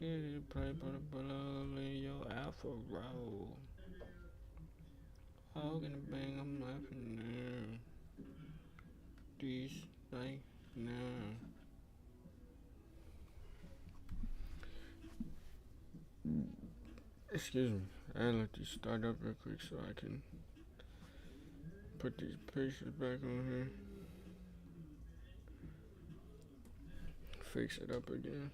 Kitty play by the bullet in your afro. Hog and bang, I'm laughing now. These like now. Excuse me. I let these start up real quick so I can put these pictures back on here. Fix it up again.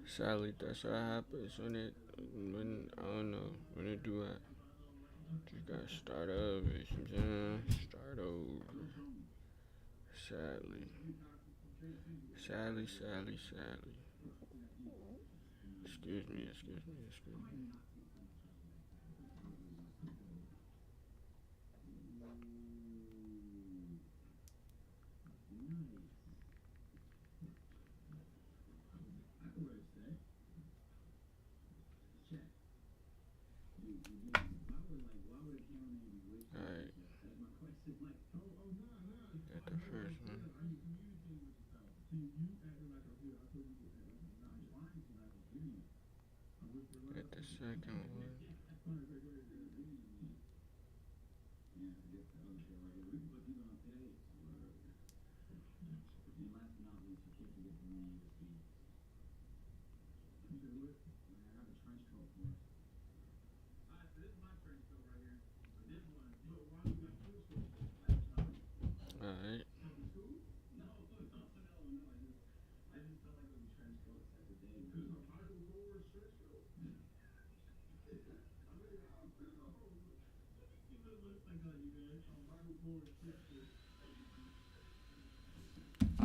Sadly, that's what happens when I don't know, when it do that. Just gotta start over, you know what I'm saying? Start over. Sadly. Excuse me. Alright. Got the first one. Got the second one. Alright.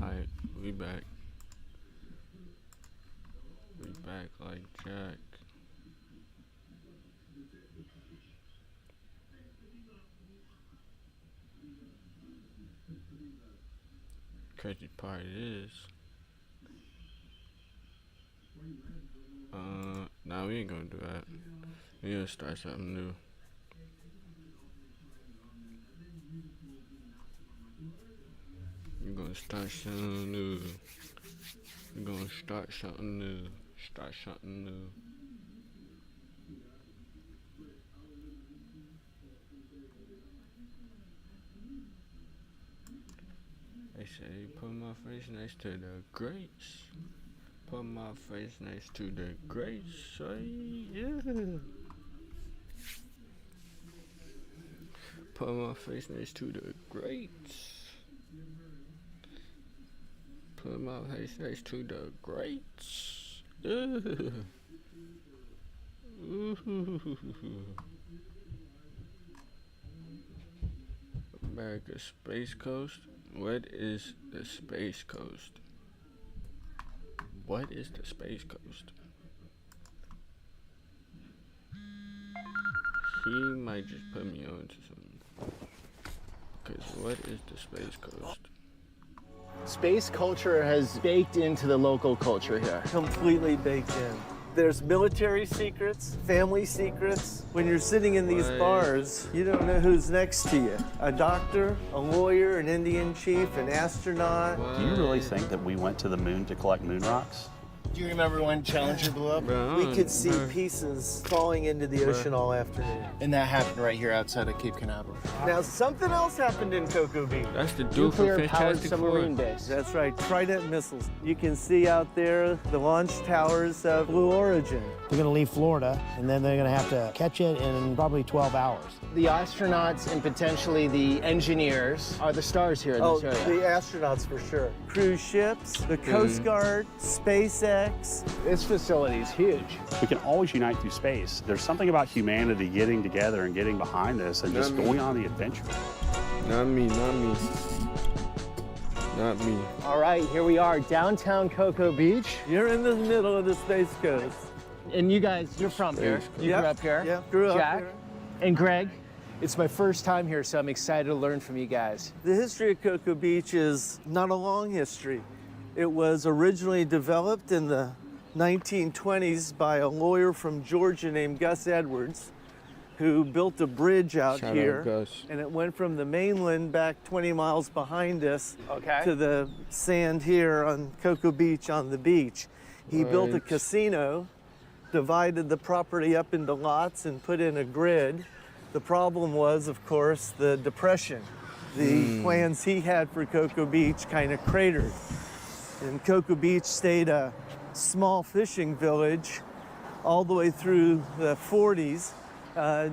Alright, we back. We back like Jack. Crazy part is, nah, we ain't gonna do that. We gonna start something new. We're gonna start something new. Start something new. They say put my face next to the greats. Put my face next to the greats. Say yeah. Put my face next to the greats. Put my face next to the greats. America's Space Coast. What is the Space Coast? What is the Space Coast? He might just put me on to something. Because what is the Space Coast? Space culture has baked into the local culture here. Completely baked in. There's military secrets, family secrets. When you're sitting in these bars, you don't know who's next to you. A doctor, a lawyer, an Indian chief, an astronaut. Do you really think that we went to the moon to collect moon rocks? Do you remember when Challenger blew up? We could see pieces falling into the ocean all afternoon. And that happened right here outside of 𝐶𝐸. Now, something else happened in Cocoa Beach. That's the dude from Nuclear-powered Fantastic submarine Four. base. That's right, Trident missiles. You can see out there the launch towers of Blue Origin. They're going to leave Florida, and then they're going to have to catch it in probably 12 hours. The astronauts and potentially the engineers are the stars here in Oh, this the area. astronauts for sure. Cruise ships, the Coast Guard, SpaceX. This facility is huge. We can always unite through space. There's something about humanity getting together and getting behind this and just going on the adventure. Not me. All right, here we are, downtown Cocoa Beach. You're in the middle of the Space Coast. And you guys, you're from here. You grew up here. Yeah, grew up Jack here. and Greg. It's my first time here, so I'm excited to learn from you guys. The history of Cocoa Beach is not a long history. It was originally developed in the 1920s by a lawyer from Georgia named Gus Edwards, who built a bridge out Shout out here. Gus. And it went from the mainland back 20 miles behind us Okay. to the sand here on Cocoa Beach on the beach. He built a Right. casino, divided the property up into lots and put in a grid. The problem was, of course, the depression. The plans he had for Cocoa Beach kind of cratered. And Cocoa Beach stayed a small fishing village all the way through the 40s.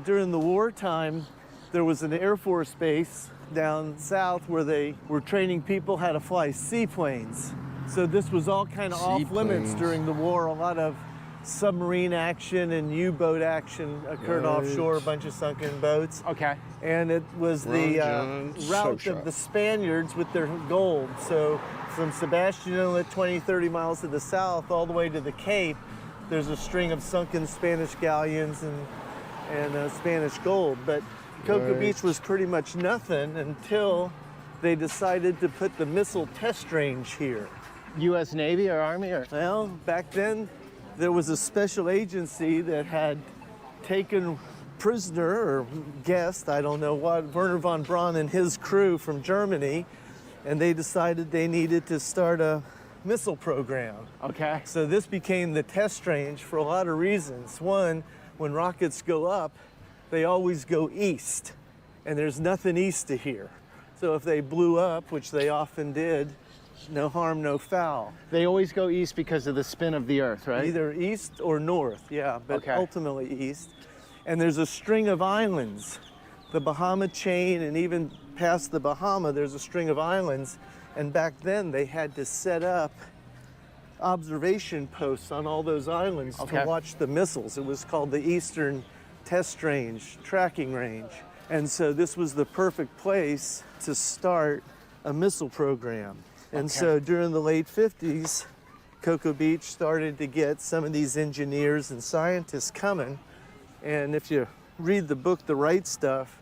During the wartime, there was an Air Force base down south where they were training people how to fly seaplanes. So this was all kind of off limits Seaplanes. during the war. A lot of submarine action and U-boat action occurred Right. offshore, a bunch of sunken boats. Okay. And it was the Ron John, route so of the sharp. Spaniards with their gold. So from Sebastian Inlet, 20, 30 miles to the south, all the way to the Cape, there's a string of sunken Spanish galleons and Spanish gold. But Cocoa Right. Beach was pretty much nothing until they decided to put the missile test range here. U.S. Navy or Army or? Well, back then, there was a special agency that had taken prisoner or guest, I don't know what, Werner von Braun and his crew from Germany, and they decided they needed to start a missile program. Okay. So this became the test range for a lot of reasons. One, when rockets go up, they always go east, and there's nothing east of here. So if they blew up, which they often did, no harm, no foul. They always go east because of the spin of the Earth, right? Either east or north, yeah, but Okay. ultimately east. And there's a string of islands, the Bahama chain, and even past the Bahama, there's a string of islands. And back then, they had to set up observation posts on all those islands Okay. to watch the missiles. It was called the Eastern Test Range, Tracking Range. And so this was the perfect place to start a missile program. And so during the late 50s, Cocoa Beach started to get some of these engineers and scientists coming. And if you read the book, The Right Stuff,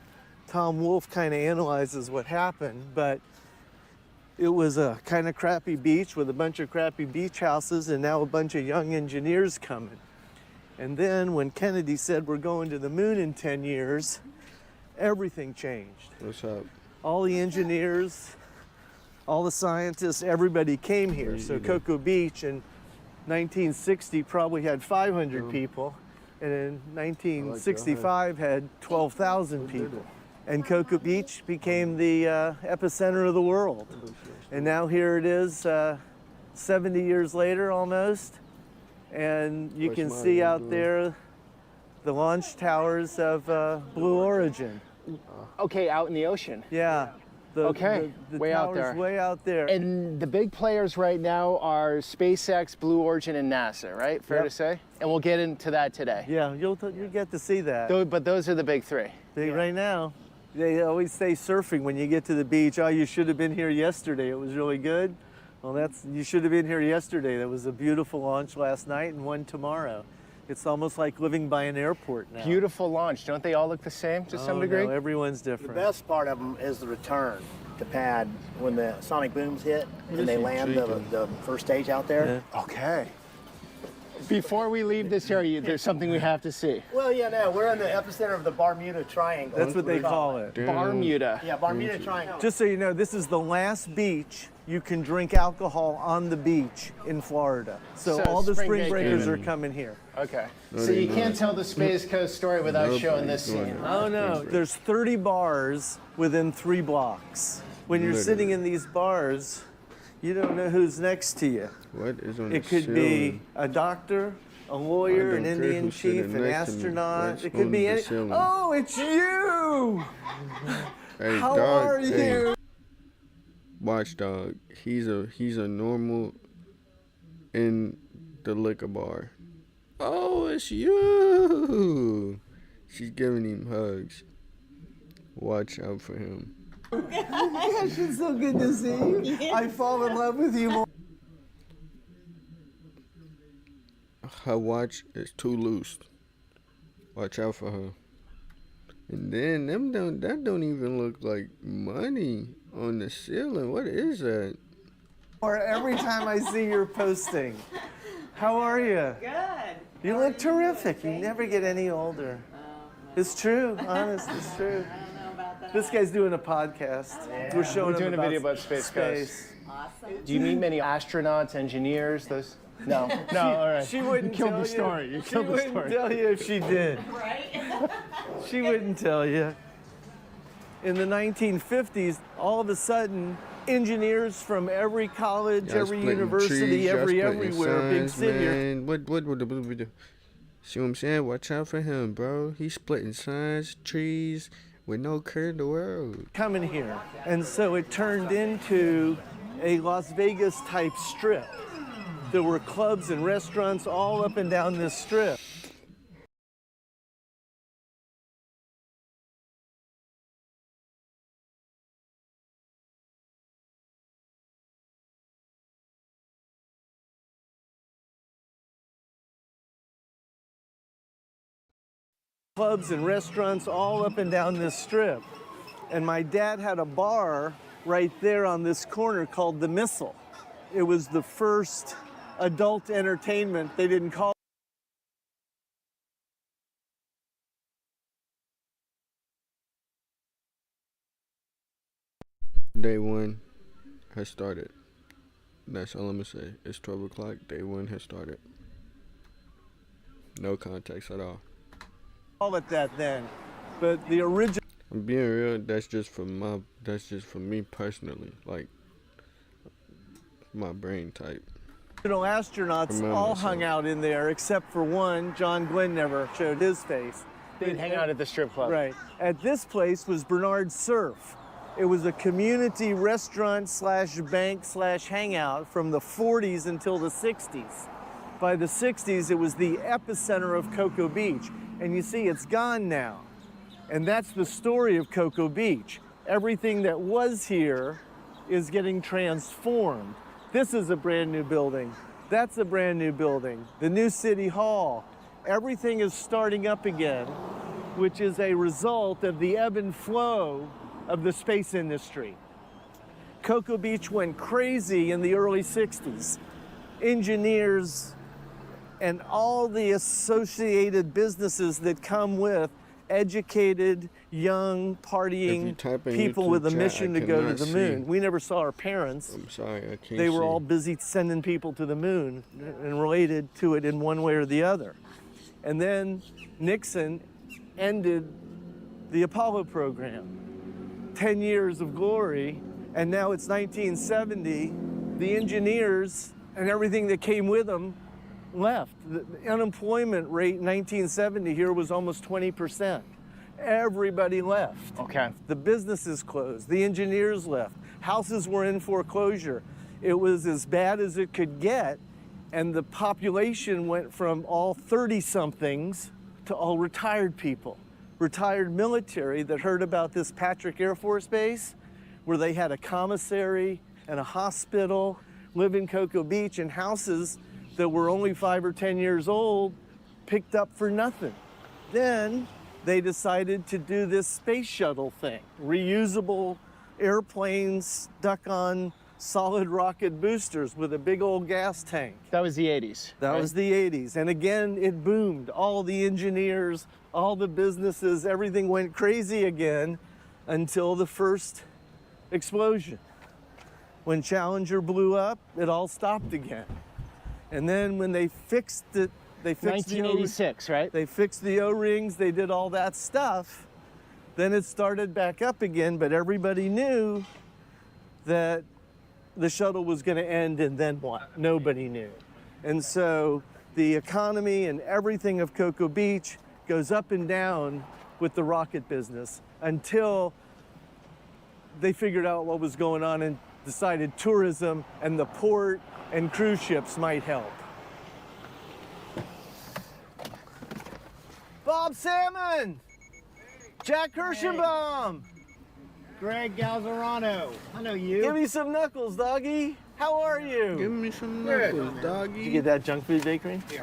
Tom Wolfe kind of analyzes what happened, but it was a kind of crappy beach with a bunch of crappy beach houses and now a bunch of young engineers coming. And then when Kennedy said we're going to the moon in 10 years, everything changed. What's up? All the engineers, all the scientists, everybody came here. So Cocoa Beach in 1960 probably had 500 people, and in 1965 had 12,000 people. And Cocoa Beach became the epicenter of the world. And now here it is, 70 years later almost, and you can see out there the launch towers of Blue Origin. Okay, out in the ocean. Yeah. Okay, the way out tower's there. way out there. And the big players right now are SpaceX, Blue Origin, and NASA, right? Fair Yep. to say? And we'll get into that today. Yeah, you'll get to see that. But those are the big three. Right now, they always say surfing when you get to the beach. Oh, you should have been here yesterday. It was really good. Well, you should have been here yesterday. There was a beautiful launch last night and one tomorrow. It's almost like living by an airport now. Beautiful launch. Don't they all look the same to some Oh, degree? no, everyone's The different. best part of them is the return to pad when the sonic booms hit and they land the first stage out there. Okay. Before we leave this area, there's something we have to see. Well, yeah, no, we're in the epicenter of the Bermuda Triangle. That's what they call it. Bermuda. Yeah, Bermuda Triangle. Just so you know, this is the last beach you can drink alcohol on the beach in Florida. So So all the spring spring breakers are vacation. coming here. Okay. So you can't tell the Space Coast story without showing this Nobody's scene. doing Oh no, there's 30 bars within 3 blocks. When you're sitting in these bars, you don't know who's next to you. What is on It the could be ceiling? a doctor, a lawyer, I an don't care Indian who's chief, sitting an next to me. astronaut. What's It could be on the any. ceiling? Oh, it's you! Hey, How dog, are hey, you? Watchdog. He's a normal in the liquor bar. Oh, it's you. She's giving him hugs. Watch out for him. Gosh, it's so good to see you. I fall in love with you more. Her watch is too loose. Watch out for her. And then that don't even look like money on the ceiling. What is that? Or every time I see your posting. How are you? Good. You look terrific. You never get any older. Oh, It's true, honest, it's true. This guy's doing a podcast. Yeah, We're showing we're doing him a video about Space Coast. Awesome. Do you meet many astronauts, engineers? Those? No. No. All right. She wouldn't you killed tell the story. you. You She killed the wouldn't story. tell you if she did. Right? She wouldn't tell you. In the 1950s, all of a sudden, engineers from every college, Y'all every splitting university, trees, y'all splitting everywhere, big signs, city. man. What we do? See what I'm saying? Watch out for him, bro. He's splitting signs, trees, with no care in the world. Coming here. And so it turned into a Las Vegas type strip. There were clubs and restaurants all up and down this strip. Clubs and restaurants all up and down this strip. And my dad had a bar right there on this corner called the Missile. It was the first adult entertainment. They didn't call Day one has started. That's all I'm gonna say. It's 12 o'clock. Day one has started. No context at all. it that then. But the original I'm being real. That's just for me personally. Like my brain type. astronauts all hung out in there except for one. John Glenn never showed his face. They'd hang out at the strip club. Right. At this place was Bernard Surf. It was a community restaurant slash bank slash hangout from the 40s until the 60s. By the 60s, it was the epicenter of Cocoa Beach. And you see, it's gone now. And that's the story of Cocoa Beach. Everything that was here is getting transformed. This is a brand new building. That's a brand new building. The new City Hall. Everything is starting up again, which is a result of the ebb and flow of the space industry. Cocoa Beach went crazy in the early 60s. Engineers and all the associated businesses that come with educated, young, partying people with a mission to go to the moon. We never saw our parents. I'm sorry, I can't They were see. all busy sending people to the moon and related to it in one way or the other. And then Nixon ended the Apollo program. 10 years of glory, and now it's 1970. The engineers and everything that came with them left. The unemployment rate in 1970 here was almost 20%. Everybody left. Okay. The businesses closed, the engineers left, houses were in foreclosure. It was as bad as it could get, and the population went from all 30-somethings to all retired people. Retired military that heard about this Patrick Air Force Base, where they had a commissary and a hospital, live in Cocoa Beach in houses that were only 5 or 10 years old, picked up for nothing. Then they decided to do this space shuttle thing, reusable airplanes stuck on solid rocket boosters with a big old gas tank. That was the 80s. That was the 80s. And again, it boomed. All the engineers, all the businesses, everything went crazy again until the first explosion. When Challenger blew up, it all stopped again. And then when they fixed it, they fixed 1986, right? They fixed the O-rings, they did all that stuff. Then it started back up again, but everybody knew that the shuttle was going to end, and then what? Nobody knew. And so the economy and everything of Cocoa Beach goes up and down with the rocket business until they figured out what was going on and decided tourism and the port and cruise ships might help. Bob Salmon! Jack Kirschenbaum! Greg Galzerano. I know you. Give me some knuckles, doggy. How are you? Give me some Good. knuckles, doggy. Did you get that junk food bakery? Yeah.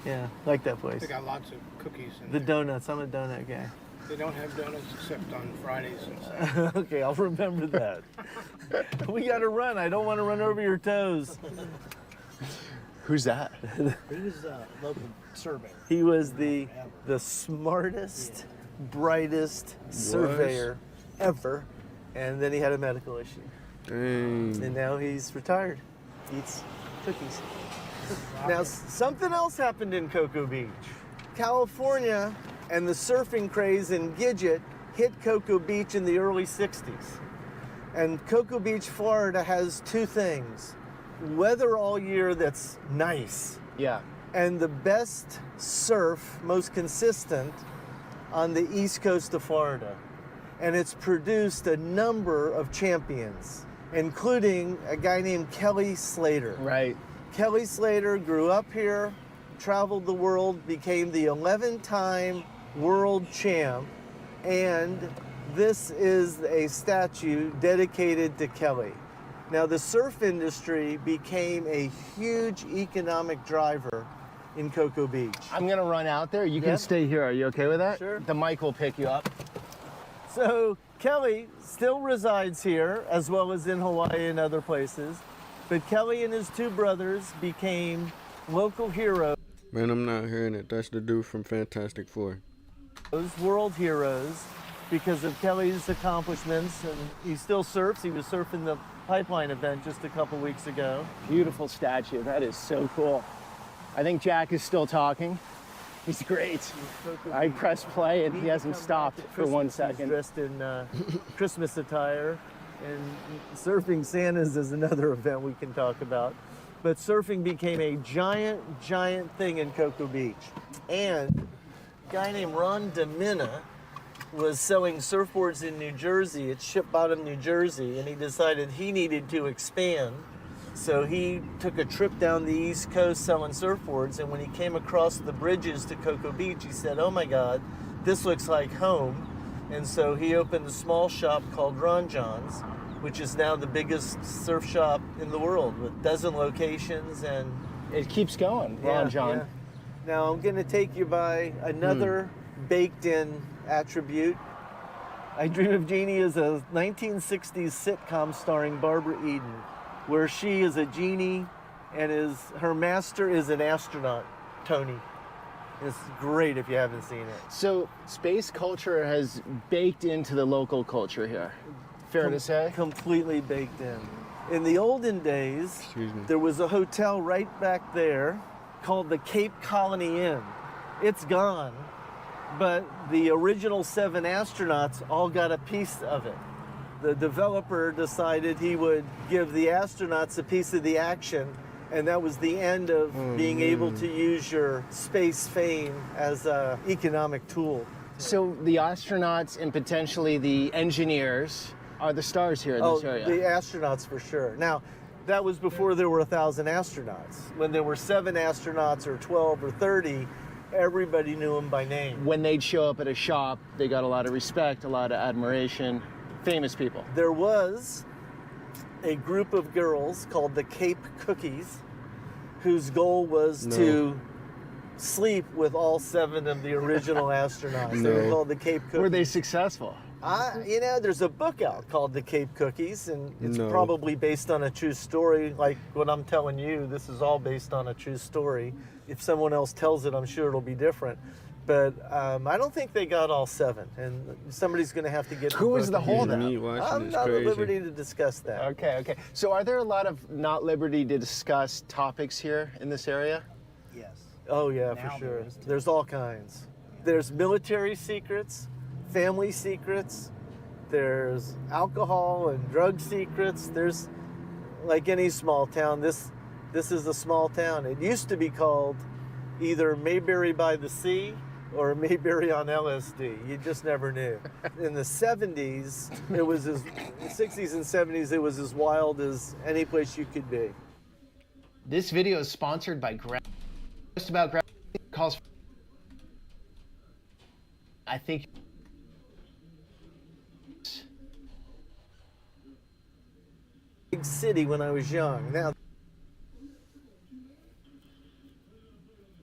Yeah, like that place. They got lots of cookies. And The donuts, I'm a donut guy. they don't have donuts except on Fridays and Saturdays. Okay, I'll remember that. We gotta run. I don't want to run over your toes. Who's that? He was a local surveyor. He was the smartest brightest surveyor ever. And then he had a medical issue. Dang. And now he's retired. Eats cookies. Now, something else happened in Cocoa Beach. California and the surfing craze in Gidget hit Cocoa Beach in the early 60s. And Cocoa Beach, Florida has two things. Weather all year that's nice. Yeah. And the best surf, most consistent, on the east coast of Florida. And it's produced a number of champions, including a guy named Kelly Slater. Right. Kelly Slater grew up here, traveled the world, became the 11-time world champ, and this is a statue dedicated to Kelly. Now, the surf industry became a huge economic driver in Cocoa Beach. I'm gonna run out there. You can stay here. Are you okay with that? Sure. The mic will pick you up. So Kelly still resides here, as well as in Hawaii and other places. But Kelly and his two brothers became local heroes, Man, I'm not hearing it. That's the dude from Fantastic Four. world heroes, because of Kelly's accomplishments. And he still surfs. He was surfing the pipeline event just a couple weeks ago. Beautiful statue. That is so cool. I think Jack is still talking. He's great. I pressed play and he hasn't stopped for 1 second. He's dressed in Christmas attire. And surfing Santas is another event we can talk about. But surfing became a giant, giant thing in Cocoa Beach. And a guy named Ron DeMina was selling surfboards in New Jersey. It's Ship Bottom, New Jersey. And he decided he needed to expand. So he took a trip down the East Coast selling surfboards. And when he came across the bridges to Cocoa Beach, he said, "Oh my God, this looks like home." And so he opened a small shop called Ron John's, which is now the biggest surf shop in the world with a dozen locations. And It keeps going, Ron John. Now I'm going to take you by another baked-in attribute. I Dream of Jeannie is a 1960s sitcom starring Barbara Eden, where she is a genie and her master is an astronaut, Tony. It's great if you haven't seen it. So space culture has baked into the local culture here. Fair to say? Completely baked in. In the olden days, there was a hotel right back there called the Cape Colony Inn. It's gone, but the original 7 astronauts all got a piece of it. The developer decided he would give the astronauts a piece of the action, and that was the end of being able to use your space fame as an economic tool. So the astronauts and potentially the engineers are the stars here in this area. The astronauts for sure. Now, that was before there were 1,000 astronauts. When there were 7 astronauts or 12 or 30, everybody knew them by name. When they'd show up at a shop, they got a lot of respect, a lot of admiration. Famous people. There was a group of girls called the Cape Cookies, whose goal was to sleep with all 7 of the original astronauts. They were called the Cape Cookies. Were they successful? You know, there's a book out called The Cape Cookies, and it's probably based on a true story. Like what I'm telling you, this is all based on a true story. If someone else tells it, I'm sure it'll be different. But I don't think they got all 7, and somebody's going to have to get. Who was the holdout? I'm not at liberty to discuss that. Okay. So are there a lot of not liberty to discuss topics here in this area? Yes. Oh yeah, for sure. There's all kinds. There's military secrets, family secrets, there's alcohol and drug secrets. There's, like any small town, this is a small town. It used to be called either Mayberry by the Sea or Mayberry on LSD. You just never knew. In the 70s, it was 60s and 70s, it was as wild as any place you could be. This video is sponsored by Just about calls. I think. Big city when I was young. Now,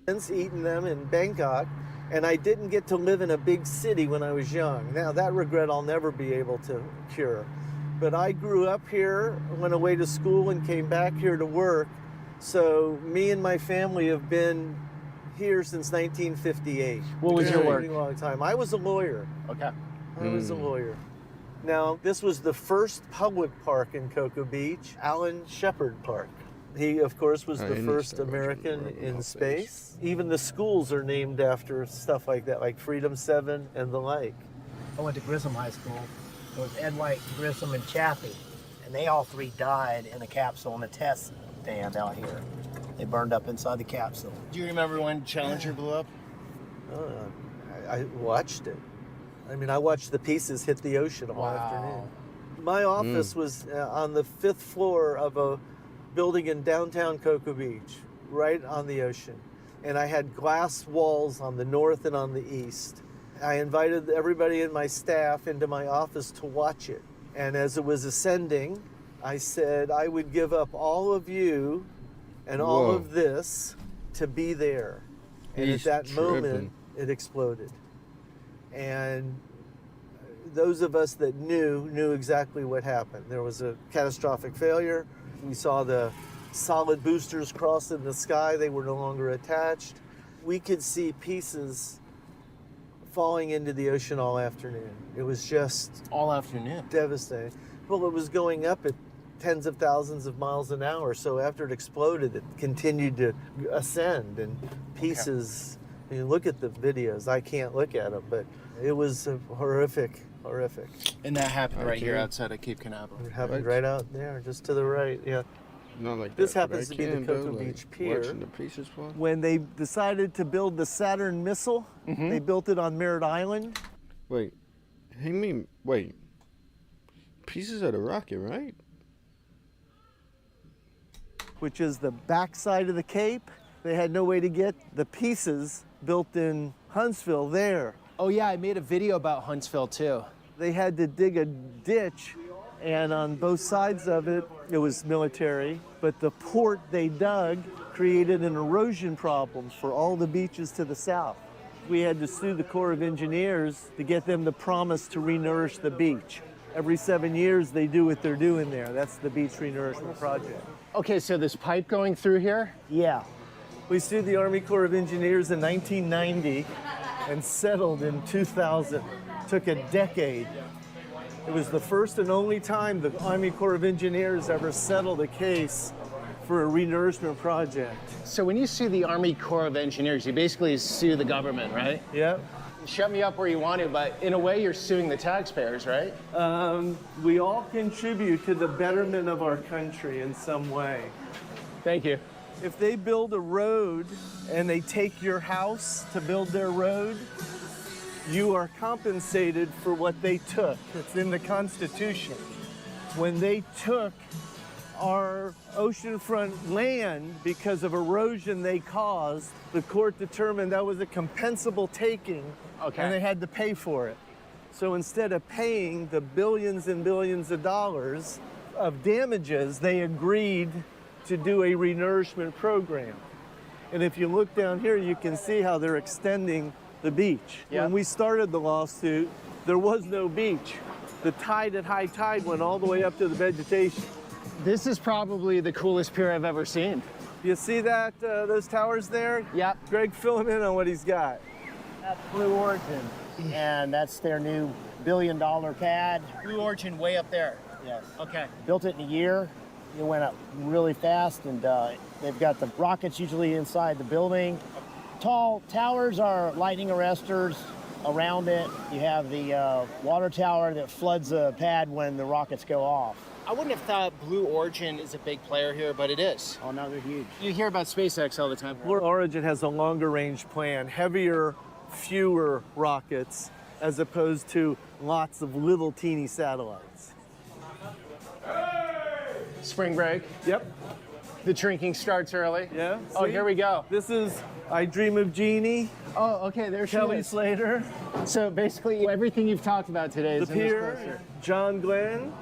eating them in Bangkok, and I didn't get to live in a big city when I was young. Now, that regret I'll never be able to cure. But I grew up here, went away to school, and came back here to work. So me and my family have been here since 1958. What was your A work? pretty long time. I was a lawyer. Okay. I was a lawyer. Now, this was the first public park in Cocoa Beach, Alan Shepard Park. He, of course, was the first American in space. Even the schools are named after stuff like that, like Freedom 7 and the like. I went to Grissom High School. It was Ed White, Grissom, and Chaffee. And they all three died in a capsule in a test stand out here. They burned up inside the capsule. Do you remember when Challenger blew up? I watched it. I mean, I watched the pieces hit the ocean all afternoon. My office was on the 5th floor of a building in downtown Cocoa Beach, right on the ocean. And I had glass walls on the north and on the east. I invited everybody in my staff into my office to watch it. And as it was ascending, I said I would give up all of you and all of this to be there. And at that moment, it exploded. And those of us that knew exactly what happened. There was a catastrophic failure. We saw the solid boosters cross in the sky. They were no longer attached. We could see pieces falling into the ocean all afternoon. It was just All afternoon. devastating. Well, it was going up at tens of thousands of miles an hour. So after it exploded, it continued to ascend, and pieces. I mean, look at the videos. I can't look at them, but it was horrific. And that happened right here outside of Cape Canaveral. It happened right out there, just to the right. Yeah. Not like This that, but happens I to be the can, Cocoa though, like, Beach Pier. Watching the pieces fall. When they decided to build the Saturn missile, they built it on Merritt Island. Wait, pieces of the rocket, right? Which is the backside of the Cape. They had no way to get the pieces built in Huntsville there. Oh yeah, I made a video about Huntsville too. They had to dig a ditch, and on both sides of it, it was military, but the port they dug created an erosion problem for all the beaches to the south. We had to sue the Corps of Engineers to get them to promise to renourish the beach. Every 7 years, they do what they're doing there. That's the Beach Renourishment Project. Okay, so this pipe going through here? Yeah. We sued the Army Corps of Engineers in 1990 and settled in 2000. Took a decade. It was the first and only time the Army Corps of Engineers ever settled a case for a renourishment project. So when you sue the Army Corps of Engineers, you basically sue the government, right? Yep. Shut me up where you want to, but in a way you're suing the taxpayers, right? We all contribute to the betterment of our country in some way. Thank you. If they build a road and they take your house to build their road, you are compensated for what they took. It's in the Constitution. When they took our oceanfront land because of erosion they caused, the court determined that was a compensable taking, and they had to pay for it. So instead of paying the billions and billions of dollars of damages, they agreed to do a renourishment program. And if you look down here, you can see how they're extending the beach. When we started the lawsuit, there was no beach. The tide at high tide went all the way up to the vegetation. This is probably the coolest pier I've ever seen. You see that, those towers there? Yep. Greg, fill him in on what he's got. That's Blue Origin, and that's their new billion-dollar pad. Blue Origin way up there. Yes. Okay. Built it in a year. It went up really fast, and they've got the rockets usually inside the building. Tall towers are lightning arresters around it. You have the water tower that floods the pad when the rockets go off. I wouldn't have thought Blue Origin is a big player here, but it is. Oh, no, they're huge. You hear about SpaceX all the time. Blue Origin has a longer range plan, heavier, fewer rockets, as opposed to lots of little teeny satellites. Spring break. Yep. The drinking starts early. Yeah. Oh, see? here we go. This is I Dream of Jeannie, Oh, okay, there she Kelly is. Slater, So basically, everything you've talked about today the is in this pier, poster. John Glenn,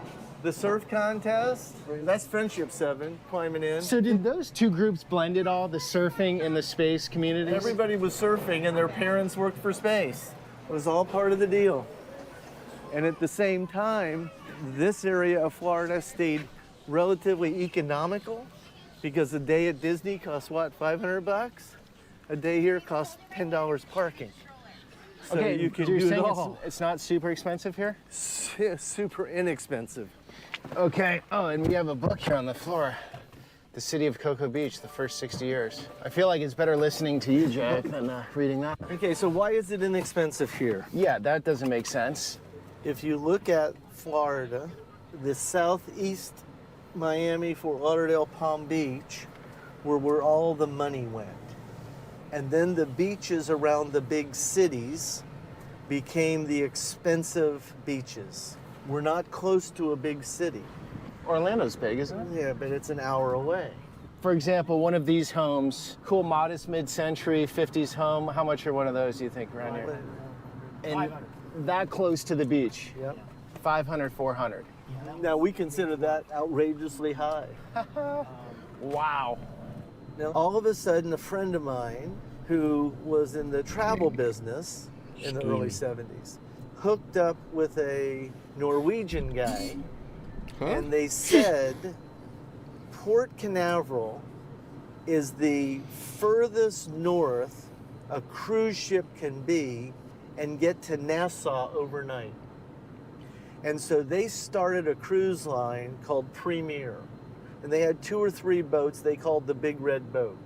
the surf contest. That's Friendship 7, climbing in. So did those two groups blend it all, the surfing and the space communities? Everybody was surfing and their parents worked for space. It was all part of the deal. And at the same time, this area of Florida stayed relatively economical because a day at Disney costs what, $500? a day here costs $10 parking. So Okay, you can you're do it saying all. it's not super expensive here? Super inexpensive. Okay. Oh, and we have a book here on the floor. The City of Cocoa Beach, the first 60 years. I feel like it's better listening to you, Jack, than reading that. Okay, so why is it inexpensive here? Yeah, that doesn't make sense. If you look at Florida, the southeast Miami, Fort Lauderdale, Palm Beach, were where all the money went. And then the beaches around the big cities became the expensive beaches. We're not close to a big city. Orlando's big, isn't it? Yeah, but it's an hour away. For example, one of these homes, cool, modest, mid-century, 50s home. How much are one of those, do you think, around here? And that close to the beach? Yep. 500, 400. Now, we consider that outrageously high. Wow. Now, all of a sudden, a friend of mine who was in the travel business in the early 70s hooked up with a Norwegian guy, and they said Port Canaveral is the furthest north a cruise ship can be and get to Nassau overnight. And so they started a cruise line called Premier. And they had 2 or 3 boats they called the Big Red Boat.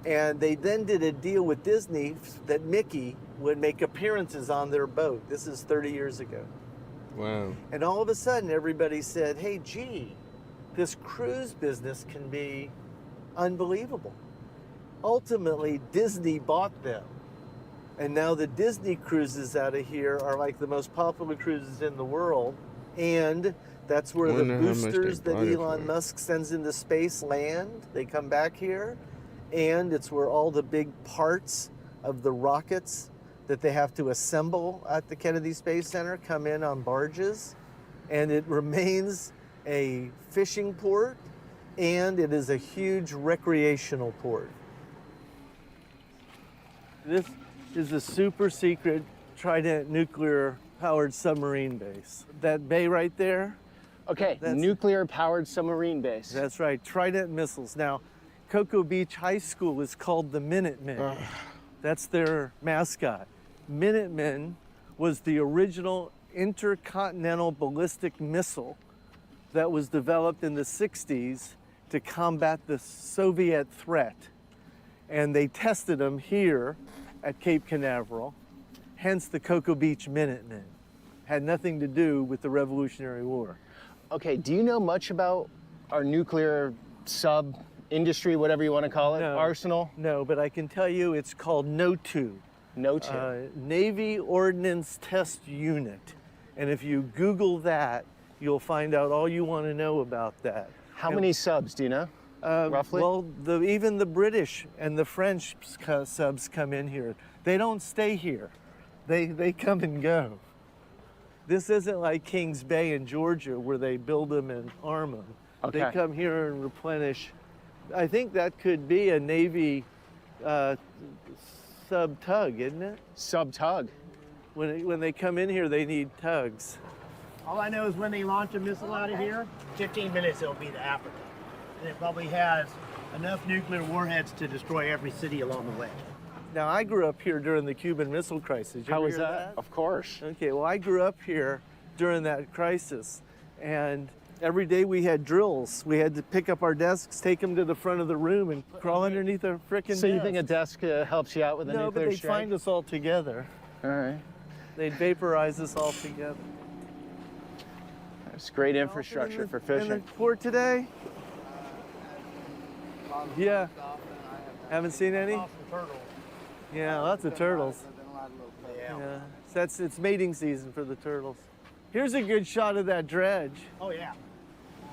And they then did a deal with Disney that Mickey would make appearances on their boat. This is 30 years ago. Wow. And all of a sudden, everybody said, hey, gee, this cruise business can be unbelievable. Ultimately, Disney bought them. And now the Disney cruises out of here are like the most popular cruises in the world. And that's where the Wonder how much they boosters that bought it Elon for. Musk sends into space land. They come back here. And it's where all the big parts of the rockets that they have to assemble at the Kennedy Space Center come in on barges. And it remains a fishing port, and it is a huge recreational port. This is a super secret Trident nuclear powered submarine base. That bay right there, Okay, That's- nuclear-powered submarine base. that's right, Trident missiles. Now, Cocoa Beach High School is called the Minutemen. That's their mascot. Minutemen was the original intercontinental ballistic missile that was developed in the 60s to combat the Soviet threat. And they tested them here at Cape Canaveral, hence the Cocoa Beach Minutemen. Had nothing to do with the Revolutionary War. Okay, do you know much about our nuclear sub industry, whatever you want to call it, No. arsenal? No, but I can tell you it's called NOTU. No. Navy Ordnance Test Unit. And if you Google that, you'll find out all you want to know about that. How many subs, do you know? Roughly? Well, even the British and the French subs come in here. They don't stay here. They come and go. This isn't like Kings Bay in Georgia where they build them and arm them. Okay. They come here and replenish. I think that could be a Navy sub tug, isn't it? Sub tug. When they come in here, they need tugs. All I know is when they launch a missile out of here, 15 minutes it'll be to Africa. And it probably has enough nuclear warheads to destroy every city along the way. Now, I grew up here during the Cuban Missile Crisis. You How ever was hear that? Of course. Okay, well, I grew up here during that crisis, and every day we had drills. We had to pick up our desks, take them to the front of the room, and crawl underneath a frickin' So you think a desk. desk helps you out with a No, but nuclear they'd strike? find us all together. All right. They'd vaporize us all together. It's great infrastructure for In fishing. the port today? Yeah. Haven't seen any? Yeah, lots of turtles. Yeah. So it's mating season for the turtles. Here's a good shot of that dredge. Oh yeah.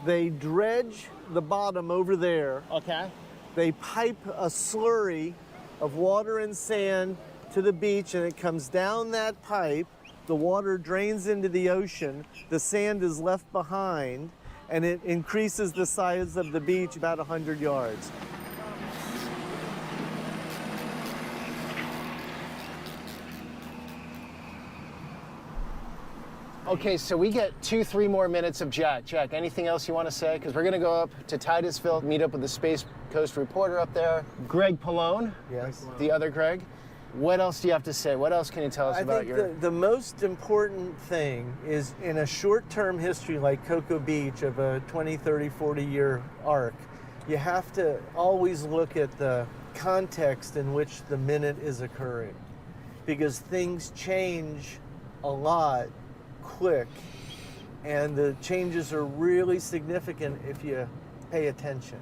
They dredge the bottom over there. Okay. They pipe a slurry of water and sand to the beach, and it comes down that pipe. The water drains into the ocean. The sand is left behind, and it increases the size of the beach about 100 yards. Okay, so we get 2-3 more minutes of Jack. Jack, anything else you want to say? Because we're going to go up to Titusville, meet up with the Space Coast reporter up there. Greg Pallone. Yes. The other Greg. What else do you have to say? What else can you tell us about your... I think the most important thing is in a short-term history like Cocoa Beach of a 20, 30, 40-year arc, you have to always look at the context in which the minute is occurring, because things change a lot quick, and the changes are really significant if you pay attention.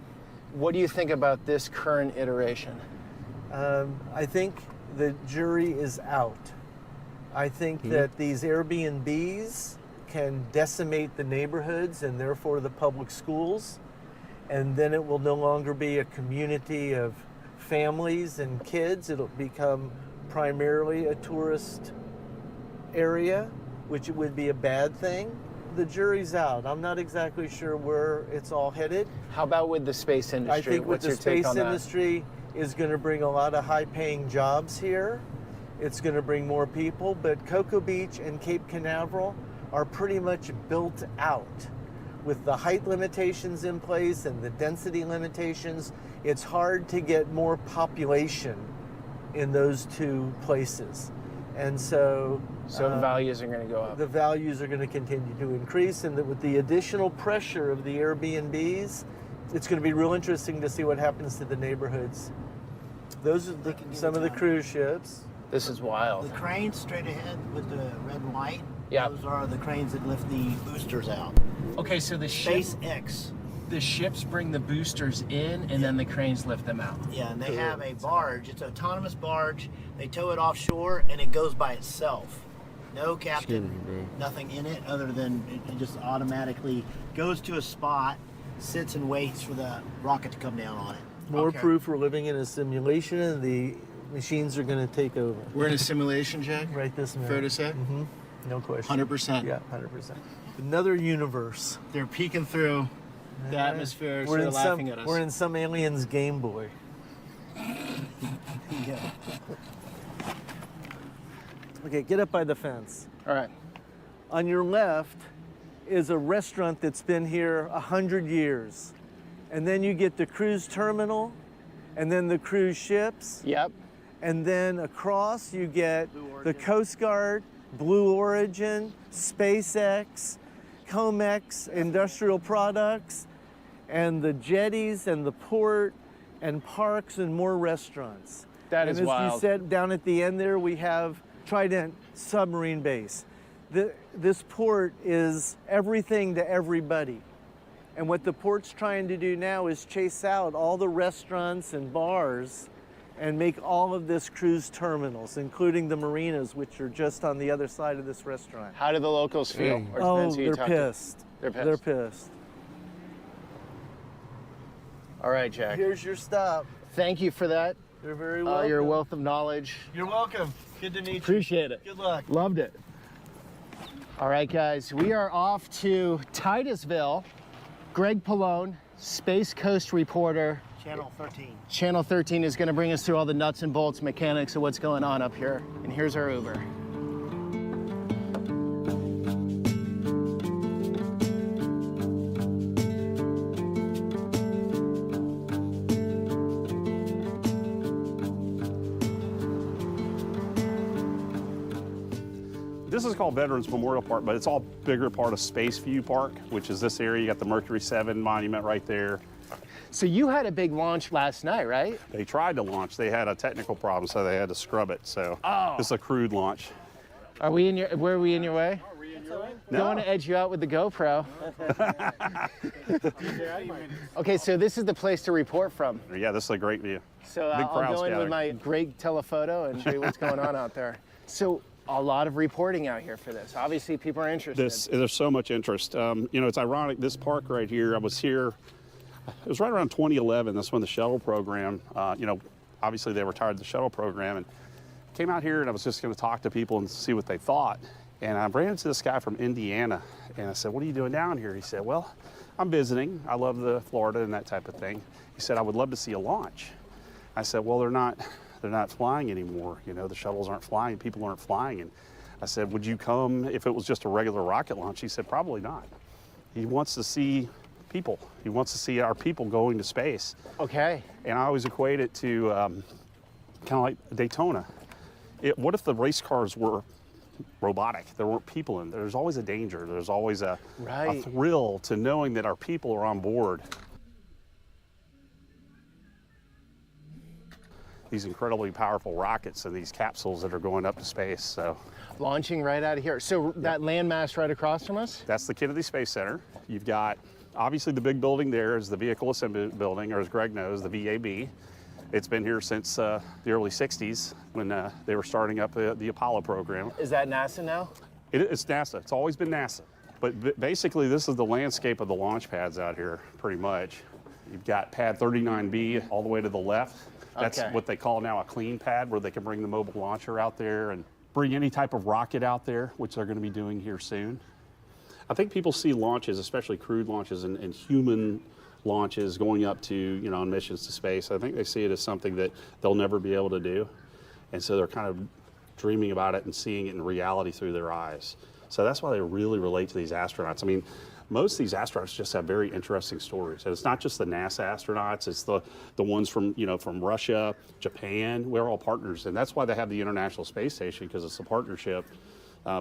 What do you think about this current iteration? I think the jury is out. I think that these Airbnbs can decimate the neighborhoods and therefore the public schools, and then it will no longer be a community of families and kids. It'll become primarily a tourist area, which would be a bad thing. The jury's out. I'm not exactly sure where it's all headed. How about with the space industry? I think with the space industry is going to bring a lot of high-paying jobs here. It's going to bring more people, but Cocoa Beach and Cape Canaveral are pretty much built out. With the height limitations in place and the density limitations, it's hard to get more population in those two places. And so the values are going to go up. The values are going to continue to increase, and that with the additional pressure of the Airbnbs, it's going to be real interesting to see what happens to the neighborhoods. Those are some of the cruise ships. This is wild. The cranes straight ahead with the red and white, yeah, those are the cranes that lift the boosters out. Okay, so the SpaceX. The ships bring the boosters in, and then the cranes lift them out. Yeah, and they have a barge. It's an autonomous barge. They tow it offshore, and it goes by itself. No captain, nothing in it other than it just automatically goes to a spot, sits and waits for the rocket to come down on it. More proof we're living in a simulation, and the machines are going to take over. We're in a simulation, Jack? Right this minute. Fair to say? Mm-hmm. No question. 100%. Yeah, 100%. Another universe. They're peeking through the atmosphere, so they're laughing at us. We're in some alien's Game Boy. Yeah. Okay, get up by the fence. All right. On your left is a restaurant that's been here 100 years. And then you get the cruise terminal, and then the cruise ships. Yep. And then across you get the Coast Guard, Blue Origin, SpaceX, 𝐁𝐚𝐯 Industrial Products, and the jetties and the port and parks and more restaurants. That is wild. And as you said, down at the end there, we have Trident Submarine Base. This port is everything to everybody. And what the port's trying to do now is chase out all the restaurants and bars and make all of this cruise terminals, including the marinas, which are just on the other side of this restaurant. How do the locals feel? Oh, they're pissed. They're pissed. They're pissed. All right, Jack. Here's your stop. Thank you for that. You're very welcome. Your wealth of knowledge. You're welcome. Good to meet you. Appreciate it. Good luck. Loved it. All right, guys, we are off to Titusville. Greg Pallone, Space Coast reporter. Channel 13. Channel 13 is going to bring us through all the nuts and bolts mechanics of what's going on up here. And here's our Uber. This is called Veterans Memorial Park, but it's all bigger part of Space View Park, which is this area. You got the Mercury 7 monument right there. So you had a big launch last night, right? They tried to launch. They had a technical problem, so they had to scrub it. So This is a crude launch. Are we in your, were we in your way? No. Don't want to edge you out with the GoPro. Okay, so this is the place to report from. Yeah, this is a great view. So Big I'll crowds go in with gathering. my great telephoto and show you what's going on out there. So a lot of reporting out here for this. Obviously, people are interested. There's so much interest. You know, it's ironic, this park right here, I was here, it was right around 2011. That's when the shuttle program, you know, obviously they retired the shuttle program, and came out here and I was just going to talk to people and see what they thought. And I ran into this guy from Indiana, and I said, "What are you doing down here?" He said, "Well, I'm visiting. I love the Florida and that type of thing." He said, "I would love to see a launch." I said, "Well, they're not flying anymore. You know, the shuttles aren't flying, people aren't flying." And I said, would you come if it was just a regular rocket launch? He said, probably not. He wants to see people. He wants to see our people going to space. Okay. And I always equate it to kind of like Daytona. What if the race cars were robotic? There weren't people in there. There's always a danger. There's always a thrill to knowing that our people are on board. These incredibly powerful rockets and these capsules that are going up to space. So Launching right out of here. So that landmass right across from us? that's the Kennedy Space Center. You've got, obviously the big building there is the Vehicle Assembly Building, or as Greg knows, the VAB. It's been here since the early 60s when they were starting up the Apollo program. Is that NASA now? It's NASA. It's always been NASA. But basically, this is the landscape of the launch pads out here, pretty much. You've got pad 39B all the way to the left. That's what they call now a clean pad, where they can bring the mobile launcher out there and bring any type of rocket out there, which they're going to be doing here soon. I think people see launches, especially crewed launches and human launches going up to, you know, on missions to space. I think they see it as something that they'll never be able to do. And so they're kind of dreaming about it and seeing it in reality through their eyes. So that's why they really relate to these astronauts. I mean, most of these astronauts just have very interesting stories. And it's not just the NASA astronauts, it's the ones from, you know, from Russia, Japan. We're all partners. And that's why they have the International Space Station, because it's a partnership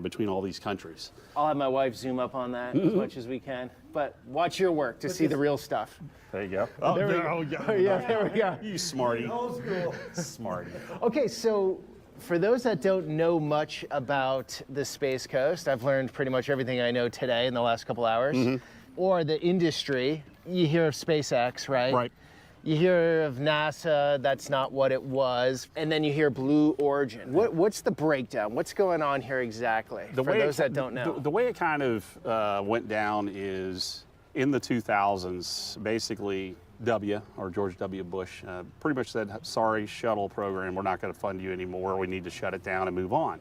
between all these countries. I'll have my wife zoom up on that as much as we can. But watch your work to see the real stuff. There you go. Oh, There we go. Yeah, there we go. You smarty. Old school. Smarty. Okay, so for those that don't know much about the Space Coast, I've learned pretty much everything I know today in the last couple hours. Or the industry, you hear of SpaceX, right? Right. You hear of NASA, that's not what it was. And then you hear Blue Origin. What's the breakdown? What's going on here exactly, for those that don't know? The way it kind of went down is in the 2000s, basically George W. Bush pretty much said, sorry, shuttle program, we're not going to fund you anymore. We need to shut it down and move on.